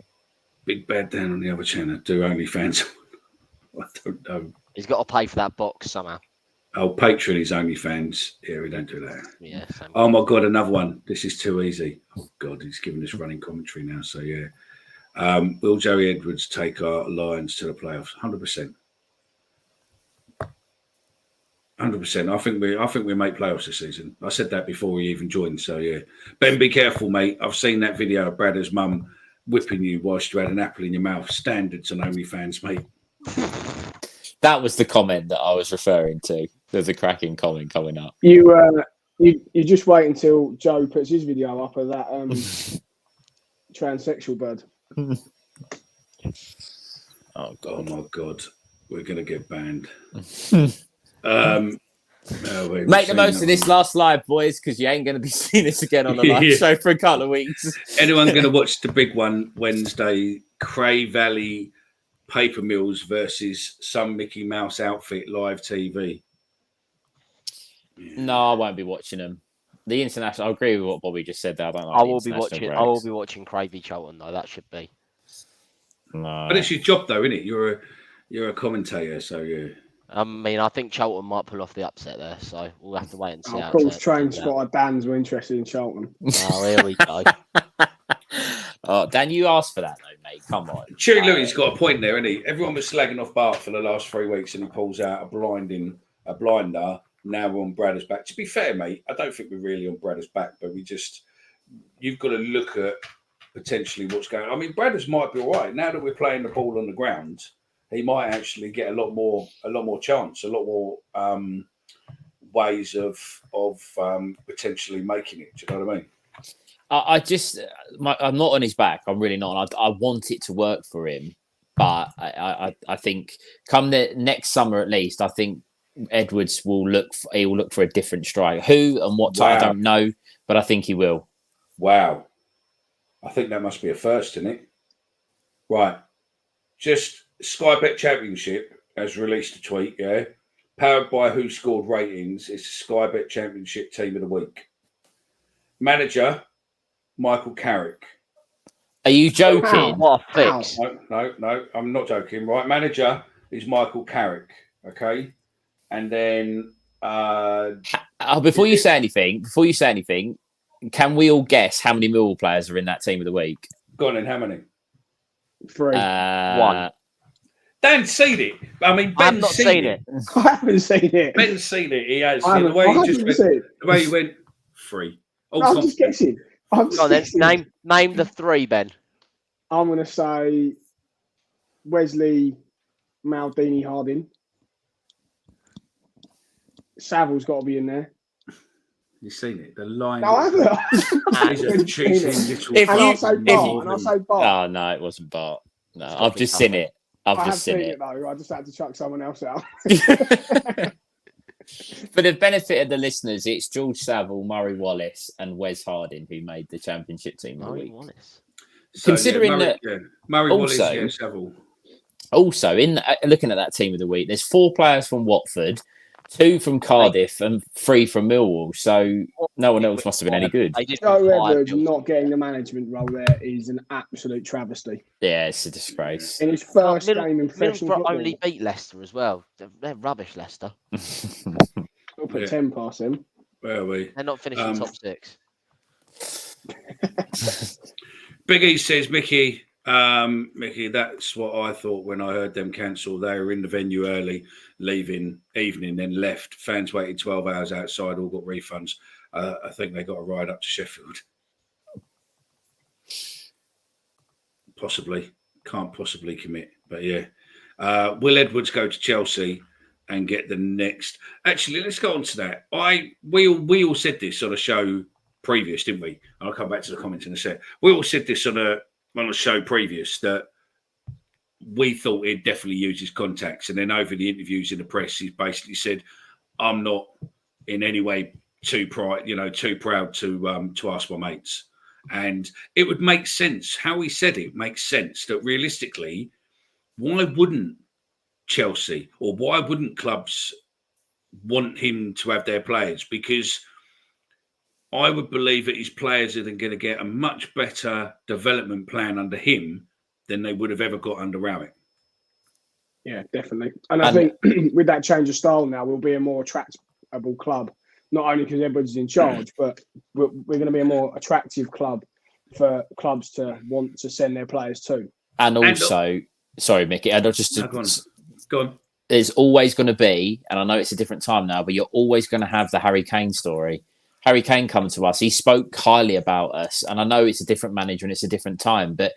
Bad Dan on the other channel do OnlyFans? I don't know. He's got to pay for that box somehow. Oh, Patreon is OnlyFans. Yeah, we don't do that. Yeah. Oh my God, another one. This is too easy. Oh God, he's giving us running commentary now. So yeah. Will Joey Edwards take our Lions to the playoffs? 100%. 100%. I think we make playoffs this season. I said that before we even joined. So yeah, Ben, be careful, mate. I've seen that video of Brad's mum whipping you whilst you had an apple in your mouth. Standards on OnlyFans, mate. That was the comment that I was referring to. There's a cracking comment coming up. You just wait until Joe puts his video up of that transsexual bird. Oh Oh god, my god, we're gonna get banned. Make the most of this last live, boys, because you ain't going to be seeing us again on the live Yeah. show for a couple of weeks. Anyone going to watch the big one Wednesday? Cray Valley Paper Mills versus some Mickey Mouse outfit live TV. No, I won't be watching them. The international. I agree with what Bobby just said there. I don't like. I the will be international watching. breaks. I will be watching Cravey Charlton though. That should be. No. But it's your job, though, isn't it? You're a commentator, so yeah. I mean, I think Charlton might pull off the upset there, so we'll have to wait and see. Of how course, it train turns out. spotter Dan's were interested in Charlton. Oh, here we go. Oh, Dan, you asked for that though, mate. Come on. Cheery Louis got a point there, isn't he? Everyone was slagging off Bart for the last 3 weeks, and he pulls out a blinder. Now we're on Bradder's back. To be fair, mate, I don't think we're really on Bradder's back, but you've got to look at potentially what's going on. I mean, Bradder's might be all right now that we're playing the ball on the ground. He might actually get a lot more chance, a lot more ways of potentially making it. Do you know what I mean? I'm not on his back. I'm really not. I want it to work for him, but I think come the next summer at least, I think Edwards will look for a different striker. Who and what time, I don't know, but I think he will. Wow. I think that must be a first, isn't it? Right. Just Sky Bet Championship has released a tweet, yeah? Powered by Who Scored Ratings. It's the Sky Bet Championship Team of the Week. Manager, Michael Carrick. Are you joking? What a fix! No, I'm not joking. Right, manager is Michael Carrick, okay? And then... Before you say anything, can we all guess how many Millwall players are in that Team of the Week? Go on then, how many? 3. One. Dan's seen it. I mean, I have Ben's not seen it. I haven't seen it. Ben's seen it. He has. I The way he just went, seen it. the way he went 3. All I'm just confident. guessing. I'm just Go on then. guessing. Name the 3, Ben. I'm going to say Wesley, Maldini, Harding. Saville's got to be in there. You've seen it. The line. No, I haven't. He's a cheating little. If And you- I'll say if Bart. you- And I'll say Bart. Oh no, it wasn't Bart. No, Stop I've it, just stop seen it. it. I've I have just seen seen it. it though. I just had to chuck someone else out. For the benefit of the listeners, it's George Saville, Murray Wallace, and Wes Harding who made the championship team of the Murray week. Wallace. So, Considering Murray, that- Murray also- Wallace, yeah, Saville. Also, in looking at that team of the week, there's 4 players from Watford, 2 from Cardiff, and 3 from Millwall. So no one else must have been any good. They just Joe fired Edwards Bill. not getting the management role there is an absolute travesty. Yeah, it's a disgrace. In his first Middle- game in professional Middlesbrough football, only beat Leicester as well. They're rubbish, Leicester. we'll put Yeah. 10 past him. Where are we? They're not finishing top 6. Big E says, Mickey, that's what I thought when I heard them cancel. They were in the venue early, leaving evening, then left. Fans waited 12 hours outside, all got refunds. I think they got a ride up to Sheffield. Possibly. Can't possibly commit. But yeah. Will Edwards go to Chelsea and get the next? Actually, let's go on to that. We all said this on a show previous, didn't we? I'll come back to the comments in a sec. We all said this on a show previous that we thought he'd definitely use his contacts, and then over the interviews in the press, he basically said, "I'm not in any way too proud to ask my mates." And it would make sense how he said it makes sense that realistically, why wouldn't Chelsea or why wouldn't clubs want him to have their players? Because I would believe that his players are then going to get a much better development plan under him than they would have ever got under Rowett. Yeah, definitely. And I think with that change of style now, we'll be a more attractable club. Not only because Edwards is in charge, but we're going to be a more attractive club for clubs to want to send their players to. And also, sorry, Mickey, I just No, go on. there's always going to be, and I know it's a different time now, but you're always going to have the Harry Kane story. Harry Kane come to us. He spoke highly about us, and I know it's a different manager and it's a different time, but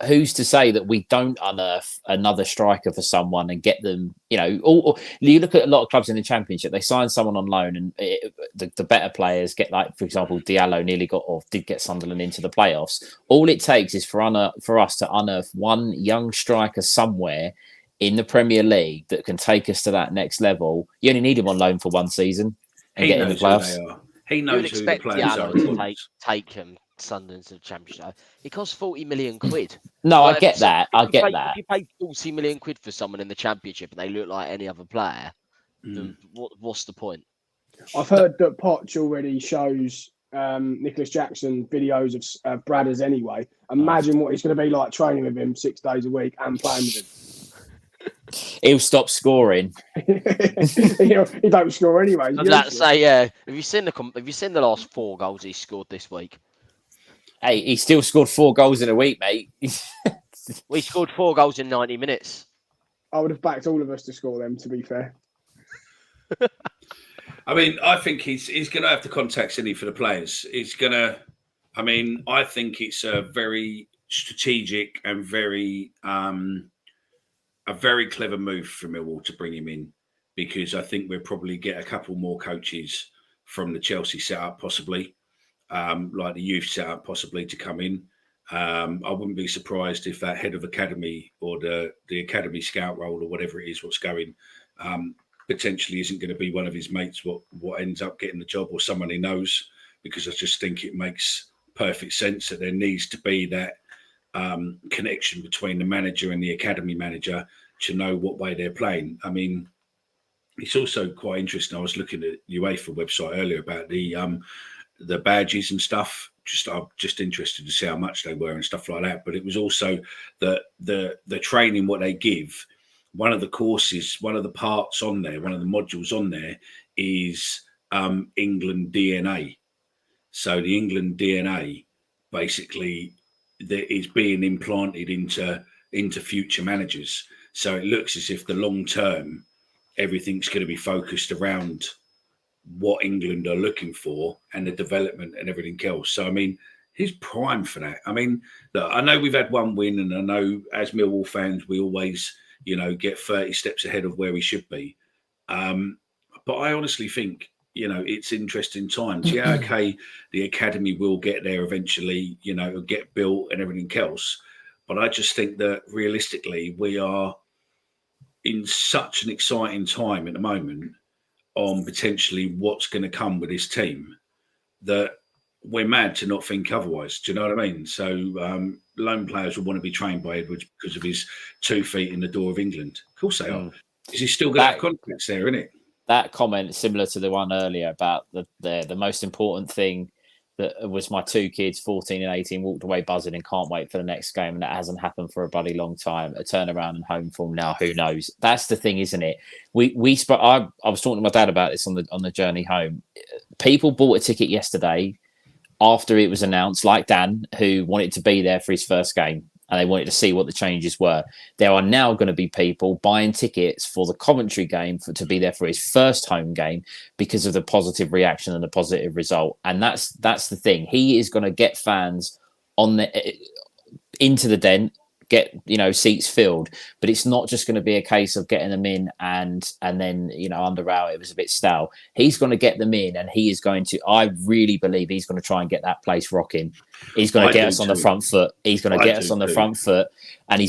who's to say that we don't unearth another striker for someone and get them, or you look at a lot of clubs in the Championship, they sign someone on loan and the better players get, like, for example, Diallo nearly got, or did get Sunderland into the playoffs. All it takes is for us to unearth one young striker somewhere in the Premier League that can take us to that next level. You only need him on loan for one season and get in the playoffs. He knows who the players are. To take him Sunderland to the Championship. It costs 40 million quid. No, I get that. If you pay 40 million quid for someone in the Championship and they look like any other player, then what's the point? I've heard that Poch already shows Nicholas Jackson videos of Bradders anyway. Imagine what it's going to be like training with him 6 days a week and playing with him. He'll stop scoring. He don't score anyway. I was about to say, yeah. Have you seen the last 4 goals he scored this week? Hey, he still scored 4 goals in a week, mate. We scored 4 goals in 90 minutes. I would have backed all of us to score them, to be fair. I mean, I think he's going to have the contacts in for the players. I think it's a very strategic and a very clever move for Millwall to bring him in, because I think we'll probably get a couple more coaches from the Chelsea setup, possibly, like the youth setup, possibly, to come in. I wouldn't be surprised if that head of academy or the academy scout role or whatever it is, what's going, potentially isn't going to be one of his mates what ends up getting the job, or someone he knows, because I just think it makes perfect sense that there needs to be that connection between the manager and the academy manager to know what way they're playing. I mean, it's also quite interesting. I was looking at UEFA website earlier about the badges and stuff. I'm just interested to see how much they were and stuff like that. But it was also the training, what they give. One of the courses, one of the parts on there, one of the modules on there is England DNA. So the England DNA basically that is being implanted into future managers. So it looks as if the long term, everything's going to be focused around what England are looking for and the development and everything else. So, I mean, he's prime for that. I mean, look, I know we've had one win, and I know as Millwall fans, we always, get 30 steps ahead of where we should be. But I honestly think, it's interesting times. Yeah, okay, the academy will get there eventually, get built and everything else. But I just think that realistically, we are in such an exciting time at the moment on potentially what's going to come with this team that we're mad to not think otherwise. Do you know what I mean? So loan players will want to be trained by Edwards because of his 2 feet in the door of England. Of course they are. Because he's still got contracts there, isn't it? That comment, similar to the one earlier about the most important thing, that was my 2 kids, 14 and 18, walked away buzzing and can't wait for the next game. And that hasn't happened for a bloody long time. A turnaround and home form now, who knows? That's the thing, isn't it? I was talking to my dad about this on the journey home. People bought a ticket yesterday after it was announced, like Dan, who wanted to be there for his first game. And they wanted to see what the changes were. There are now going to be people buying tickets for the Coventry game to be there for his first home game because of the positive reaction and the positive result. And that's the thing. He is going to get fans into the Den, get seats filled, but it's not just going to be a case of getting them in and then under Rao it was a bit stale. He's going to get them in, and he is going to. I really believe he's going to try and get that place rocking. He's going to get us on the front foot. He's going to get us on the front foot, and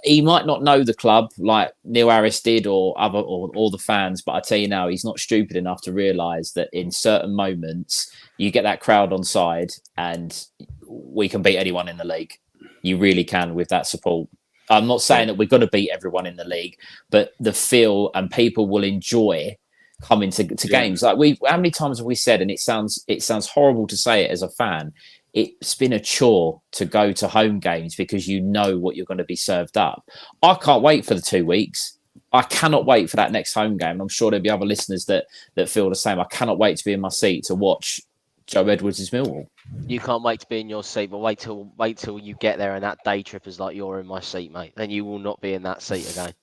he might not know the club like Neil Harris did or the fans, but I tell you now, he's not stupid enough to realise that in certain moments you get that crowd on side, and we can beat anyone in the league. You really can with that support. I'm not saying that we're going to beat everyone in the league, but the feel and people will enjoy coming to games. Like how many times have we said, and it sounds horrible to say it as a fan, it's been a chore to go to home games because you know what you're going to be served up. I can't wait for the 2 weeks. I cannot wait for that next home game. I'm sure there'll be other listeners that feel the same. I cannot wait to be in my seat to watch Joe Edwards' Millwall. You can't wait to be in your seat, but wait till you get there and that day trip is like you're in my seat, mate. Then you will not be in that seat again.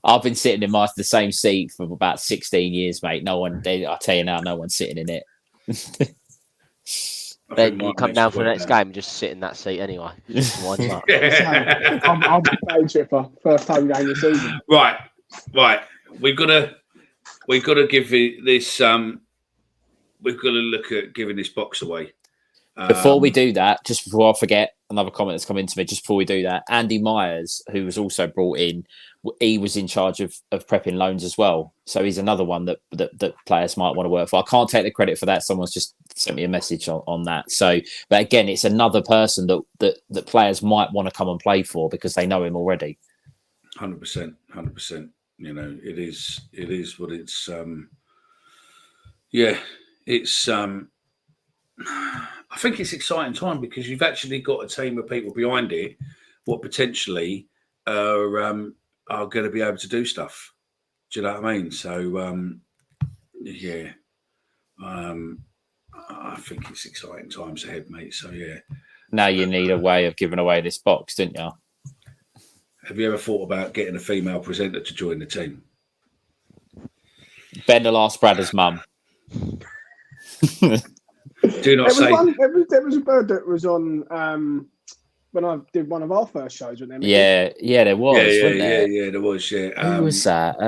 I've been sitting in the same seat for about 16 years, mate. I tell you now, no one's sitting in it. I Then think you Mark come needs down to for the work next now. game and just sit in that seat anyway. Just wind up. I'll be playing Tripper first home game of the season. Right. We've got to give this. We've got to look at giving this box away. Before we do that, just before I forget, another comment that's come into me. Just before we do that, Andy Myers, who was also brought in, he was in charge of prepping loans as well. So he's another one that players might want to work for. I can't take the credit for that. Someone's just sent me a message on that. So, but again, it's another person that players might want to come and play for because they know him already. 100%. You know, it is what it's. Yeah, it's. I think it's exciting time because you've actually got a team of people behind it, what potentially are going to be able to do stuff. Do you know what I mean? So, yeah, I think it's exciting times ahead, mate. So, yeah. Now you need a way of giving away this box, don't you? Have you ever thought about getting a female presenter to join the team? Ben the Last Bradder's mum. Do not say. There was a bird that was on when I did one of our first shows, wasn't there? Yeah, there was. Wasn't there? Yeah, there was. Yeah, Who was that?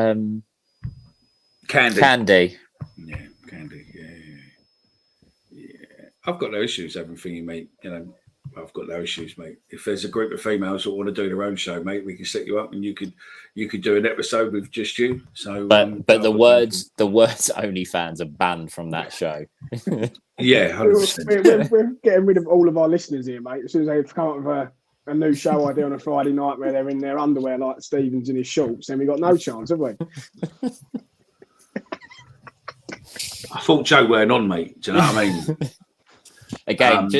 Candy. Candy. Yeah. I've got no issues having thingy, mate. You know, I've got no issues, mate. If there's a group of females that want to do their own show, mate, we can set you up, and you could do an episode with just you. So, but the words OnlyFans are banned from that show. Yeah, 100%. We're getting rid of all of our listeners here, mate. As soon as they come up with a new show idea on a Friday night where they're in their underwear like Stevens in his shorts, then we got no chance, have we? I thought Joe weren't on, mate. Do you know what I mean? Again,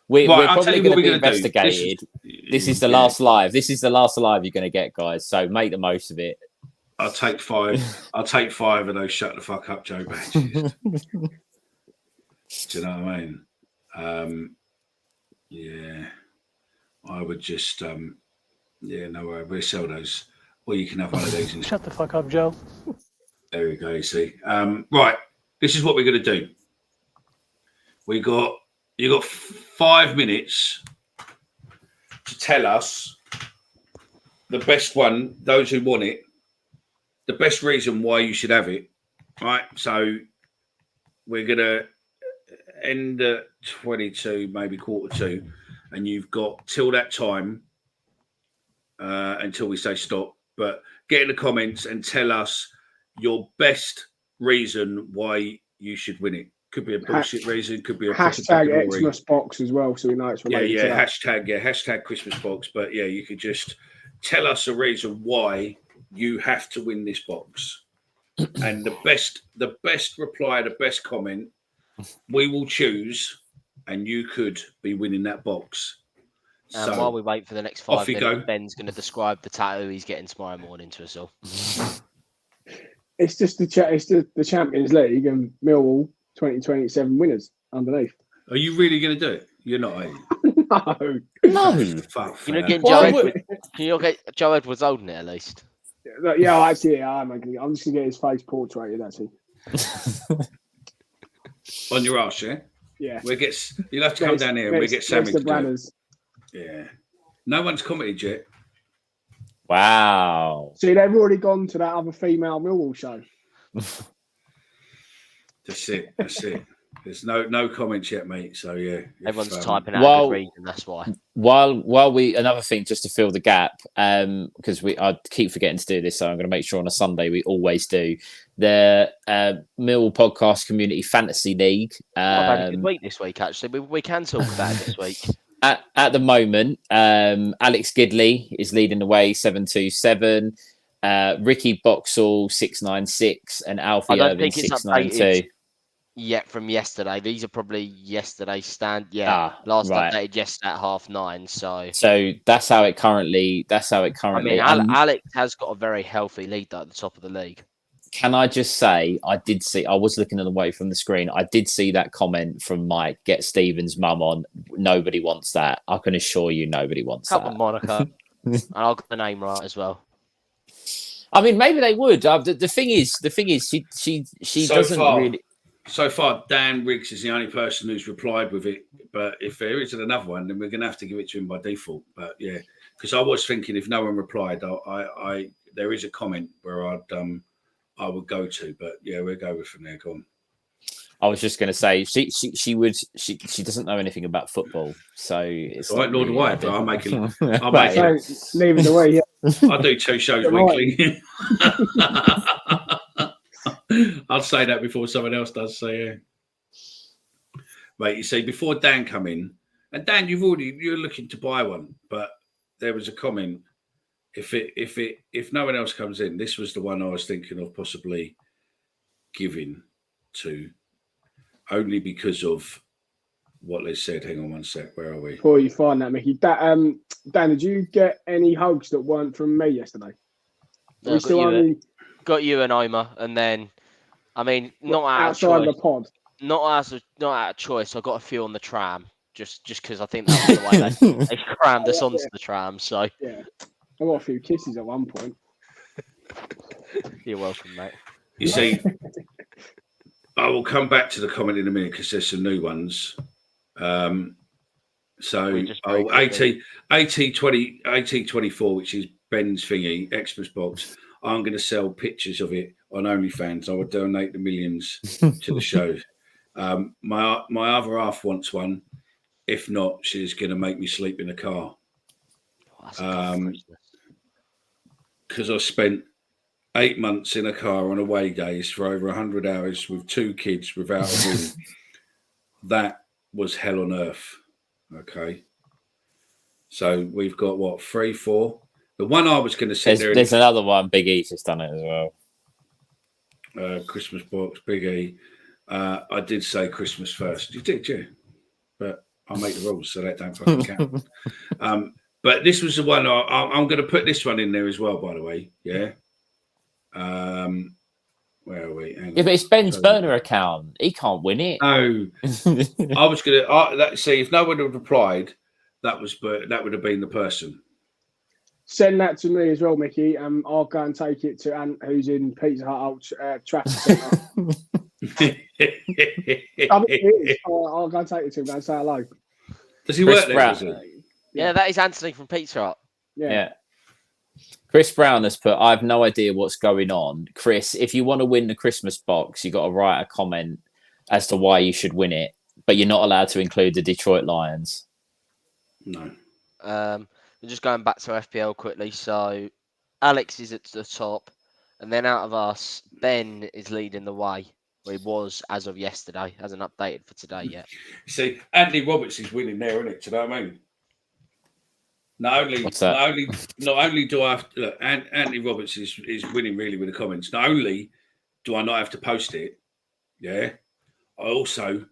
we're probably going to be investigated. This is the last live. This is the last live you're going to get, guys. So make the most of it. I'll take 5. I'll take 5 of those shut the fuck up Joe badges. Do you know what I mean? Yeah. I would just no worry, we'll sell those. Or you can have one of these. Shut the fuck up, Joe. There we go, you see. Right. This is what we're gonna do. You got 5 minutes to tell us the best one, those who want it, the best reason why you should have it. Right. So we're gonna end at 22, maybe 1:45, and you've got till that time until we say stop. But get in the comments and tell us your best reason why you should win it. Could be a bullshit reason, could be a hashtag Xmas box as well, so we know it's related to that. Hashtag Christmas box. But yeah, you could just tell us a reason why you have to win this box. And the best reply, the best comment, we will choose, and you could be winning that box. And So while we wait for the next 5 minutes, go. Ben's going to describe the tattoo he's getting tomorrow morning to us all. It's just the Champions League and Millwall 2027 winners underneath. Are you really going to do it? You're not, are you? No. Fuck. You're not getting Why Joe would- Edwards. Can you get Joe Edwards holding it at least? Yeah, actually, I'm just gonna get his face portraited. Actually, On your arse, yeah? yeah. You'll have to come down here and we'll get Sammy the to do it. Branners. Yeah. No one's commented yet. Wow. See, they've already gone to that other female Millwall show. That's it. There's no comments yet, mate. So yeah. Everyone's typing out well- a good reason, that's why. While we another thing just to fill the gap, because I keep forgetting to do this, so I'm going to make sure on a Sunday we always do the Millwall Podcast Community Fantasy League. I've had a good week this week, actually. We can talk about it this week. At the moment, Alex Gidley is leading the way 727. Ricky Boxall 696 and Alfie I don't Irving think it's 692. Yet from yesterday. These are probably yesterday's stand. Last right. updated yesterday at 9:30. So that's how it currently. I mean, Alex has got a very healthy lead though, at the top of the league. Can I just say, I was looking away from the screen. I did see that comment from Mike, get Stephen's mum on. Nobody wants that. I can assure you nobody wants Come that. on, Monica. And I'll get the name right as well. I mean, maybe they would. The thing is, she So doesn't far. really. So far, Dan Riggs is the only person who's replied with it. But if there isn't another one, then we're going to have to give it to him by default. But yeah, because I was thinking if no one replied, I there is a comment where I would go to. But yeah, we'll go with from there. Go on. I was just going to say she doesn't know anything about football, so it's All right, not nor do really I. But I'll make it. I'll But, make So, leave it away. Yeah. I do 2 shows Right. weekly. I'll say that before someone else does. So yeah. Right, you see, before Dan come in, and Dan, you're looking to buy one, but there was a comment. If no one else comes in, this was the one I was thinking of possibly giving to, only because of what they said. Hang on one sec. Where are we? Before you find that, Mickey. Dan, did you get any hugs that weren't from me yesterday? No, We still only got you and Oma, and then I mean, not out of outside choice, the pod. not out of choice. I got a few on the tram, just because I think that was the way they crammed us onto the tram. So Yeah, I got a few kisses at one point. you're welcome, mate. You see, I will come back to the comment in a minute because there's some new ones. So We just very quickly- AT24, which is Ben's thingy, Xmas box. I'm going to sell pictures of it on OnlyFans. I would donate the millions to the show. My other half wants one. If not, she's going to make me sleep in the car Oh, that's a tough Christmas. because I spent 8 months in a car on away days for over 100 hours with 2 kids without a win. That was hell on earth. Okay. So we've got what, 3, 4? The one I was going to sit there. There's another one. Big E's has done it as well. Christmas box, Big E. I did say Christmas first. You did, yeah. But I make the rules, so that don't fucking count. But this was the one I'm going to put this one in there as well, by the way. Yeah. Where are we? Hang on. Yeah, but it's Ben's So- burner account. He can't win it. No, I was going to see if no one had replied. That would have been the person. Send that to me as well, Mickey. I'll go and take it to Ant, who's in Pizza Hut traffic centre. I'll go and take it to him and say hello. Does he Chris work there? Brown. Does he? Yeah, that is Anthony from Pizza Hut. Yeah. Yeah. Chris Brown has put, I have no idea what's going on. Chris, if you want to win the Christmas box, you got to write a comment as to why you should win it, but you're not allowed to include the Detroit Lions. No. We're just going back to FPL quickly. So Alex is at the top, and then out of us, Ben is leading the way. Where he was as of yesterday, hasn't updated for today yet. See, Andy Roberts is winning there, isn't it? Do you know what I mean? Not only do I have to look, Andy Roberts is winning really with the comments. Not only do I not have to post it, yeah, I also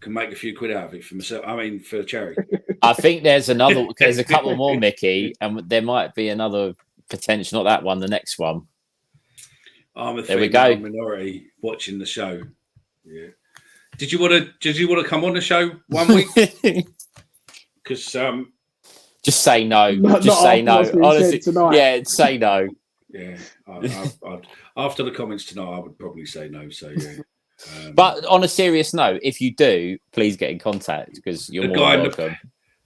can make a few quid out of it for myself. I mean, for charity. I think there's a couple more, Mickey, and there might be another potential, not that one, the next one. I'm a There we female go. minority watching the show. Yeah. Did you want to come on the show one week? Because Just say no. Not Just say after no. what's been Honestly, said tonight. yeah, say no. yeah, I'd, after the comments tonight, I would probably say no. So yeah. But on a serious note, if you do, please get in contact because you're The more guy than in the- welcome.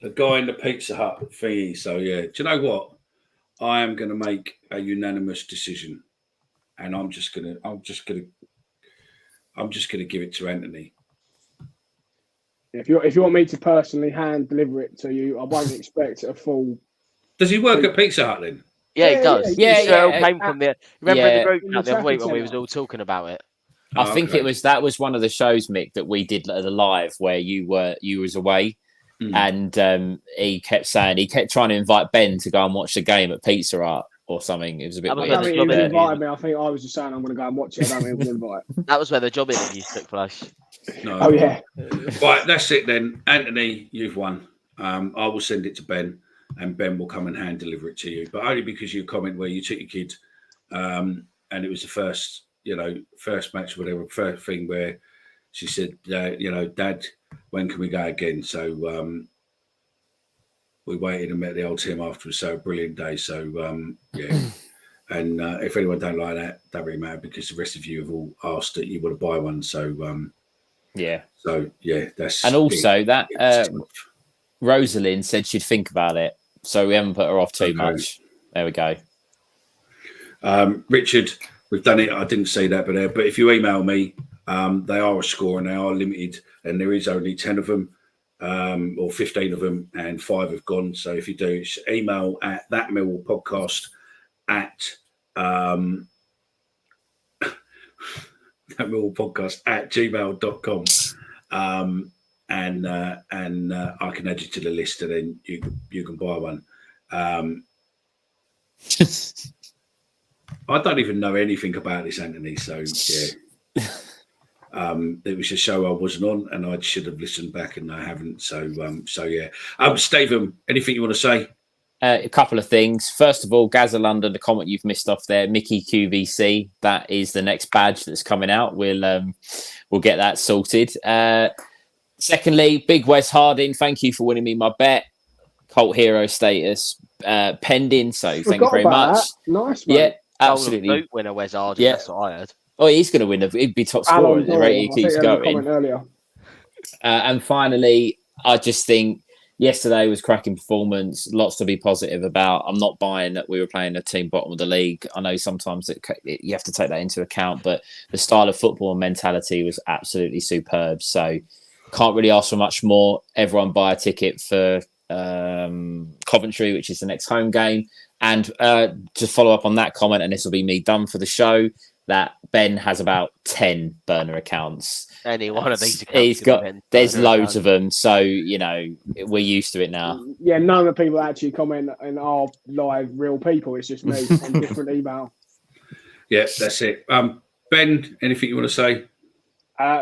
the guy in the Pizza Hut thingy. So yeah, do you know what? I am going to make a unanimous decision, and I'm just gonna give it to Anthony. If you want me to personally hand deliver it to you, I won't expect a full. Does he work at Pizza Hut then? Yeah, Yeah, he does. yeah, So it all yeah. came from the. Remember in Yeah. the group In chat the the other week traffic when we was centre. all talking about it. I think Okay. that was one of the shows, Mick, that we did the live where you was away, Mm. and he kept trying to invite Ben to go and watch the game at Pizza Hut or something. It was a bit That was I weird. don't the think job he interview. invited me. I think I was just saying I'm going to go and watch it. I don't think he was invite. That was where the job interviews took place. No. Oh yeah. Right, that's it then. Anthony, you've won. I will send it to Ben, and Ben will come and hand deliver it to you. But only because you comment where you took your kid, and it was the first match, whatever, first thing where she said, Dad, when can we go again? So we waited and met the old team afterwards. So a brilliant day. So yeah, And if anyone don't like that, don't really matter because the rest of you have all asked that you want to buy one. So yeah. So yeah, that's And also that it's tough. Rosalind said she'd think about it, so we haven't put her off too much. There we go. Richard, we've done it. I didn't say that, but if you email me, they are a score and they are limited, and there is only 10 of them, or 15 of them, and 5 have gone. So if you do, it's email at that Millwall podcast at that Millwall podcast at gmail.com. And I can add you to the list, and then you can buy one. I don't even know anything about this, Anthony. So yeah, it was a show I wasn't on, and I should have listened back, and I haven't. So yeah. Stephen, anything you want to say? A couple of things. First of all, Gaza London, the comment you've missed off there, Mickey QVC. That is the next badge that's coming out. We'll get that sorted. Secondly, Big Wes Harding, thank you for winning me my bet. Cult hero status pending. So thank you very much. That. Nice, mate. Yeah, absolutely. Boot winner Wes Harding. Yeah. That's what I heard. Oh, he's going to win. He'd be top scorer at the rate he keeps going. And finally, I just think yesterday was cracking performance. Lots to be positive about. I'm not buying that we were playing a team bottom of the league. I know sometimes you have to take that into account, but the style of football and mentality was absolutely superb. So can't really ask for much more. Everyone buy a ticket for Coventry, which is the next home game. And to follow up on that comment, and this will be me done for the show, that Ben has about 10 burner accounts. Any one of these accounts. There's loads of them. So, we're used to it now. Yeah, none of the people actually comment and are live real people. It's just me on different email. Yeah, that's it. Ben, anything you want to say?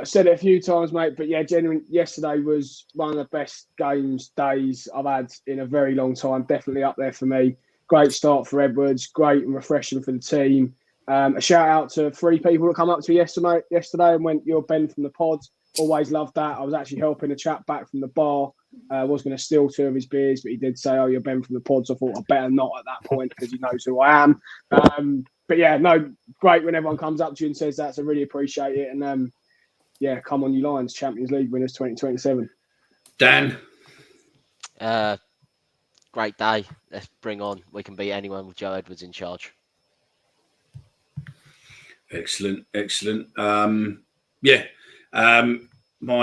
Said it a few times, mate, but yeah, genuinely, yesterday was one of the best days I've had in a very long time. Definitely up there for me. Great start for Edwards. Great and refreshing for the team. A shout out to 3 people that come up to me yesterday and went, "You're Ben from the pod." Always loved that. I was actually helping a chap back from the bar. I was going to steal 2 of his beers, but he did say, "Oh, you're Ben from the pod." So I thought I better not at that point because he knows who I am. But yeah, no, great when everyone comes up to you and says that. So I really appreciate it. And yeah, come on, you Lions, Champions League winners 2027. Dan? Great day. Let's bring on. We can beat anyone with Joe Edwards in charge. Excellent. Mine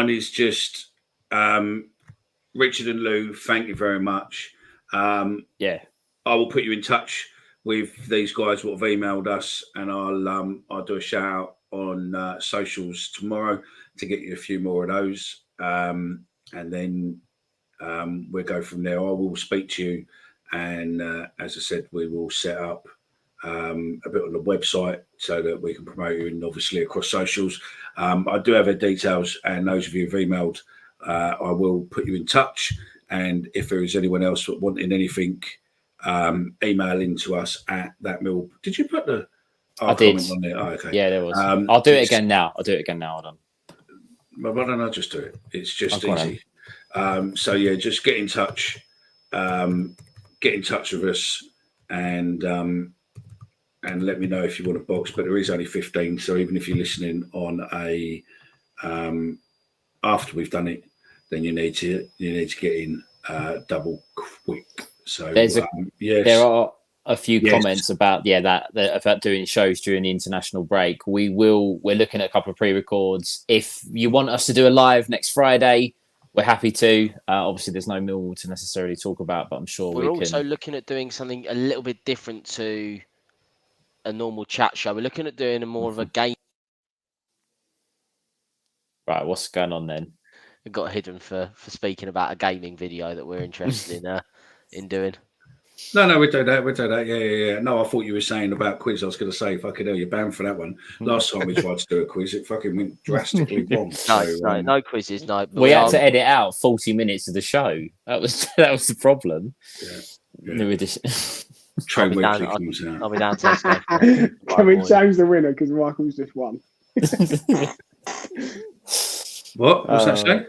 is just Richard and Lou, thank you very much. I will put you in touch with these guys what have emailed us, and I'll do a shout out on socials tomorrow to get you a few more of those, and then we'll go from there. I will speak to you, and as I said, we will set up a bit on the website so that we can promote you, and obviously across socials. I do have their details, and those of you who've emailed, I will put you in touch. And if there is anyone else wanting anything, email into us at that mill. Did you put the I did on there? Oh, okay. Yeah, there was. I'll do it again now. Hold on. But why don't I just do it? It's just easy. So yeah, just get in touch. Get in touch with us, and let me know if you want a box. But there is only 15, so even if you're listening on a after we've done it, then you need to get in double quick. So there are a few comments about about doing shows during the international break. We're looking at a couple of pre-records. If you want us to do a live next Friday, we're happy to. Obviously, there's no Millwall to necessarily talk about, but I'm sure we're also looking at doing something a little bit different to a normal chat show. We're looking at doing more of a game. Right, what's going on then? We got hidden for speaking about a gaming video that we're interested in doing. No, we do that. Yeah. No, I thought you were saying about quiz. I was going to say, fucking hell, you're banned for that one. Last time we tried to do a quiz, it fucking went drastically wrong. No quizzes. No, we had to edit out 40 minutes of the show. That was the problem. Yeah. New edition. Train Weekly comes out. I'll be down to Can we change the winner because Michael's just won? What? What's that say?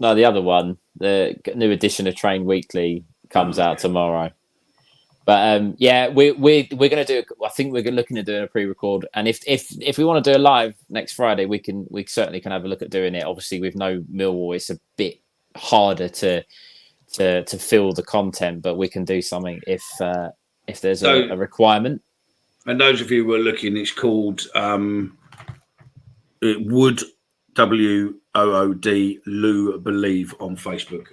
No, the other one. The new edition of Train Weekly comes out tomorrow. But yeah, we're gonna do. I think we're looking at doing a pre-record, and if we want to do a live next Friday, we certainly can have a look at doing it. Obviously, with no Millwall, it's a bit harder to fill the content, but we can do something if there's a requirement. And those of you who are looking, it's called Wood WOOD Lou Believe on Facebook.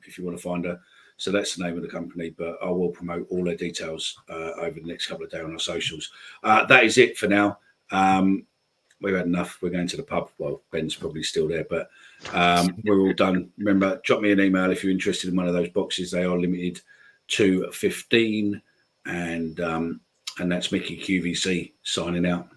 If you want to find her. So that's the name of the company, but I will promote all their details over the next couple of days on our socials. That is it for now. We've had enough. We're going to the pub. Well, Ben's probably still there, but we're all done. Remember, drop me an email if you're interested in one of those boxes. They are limited to 15, and that's Mickey QVC signing out.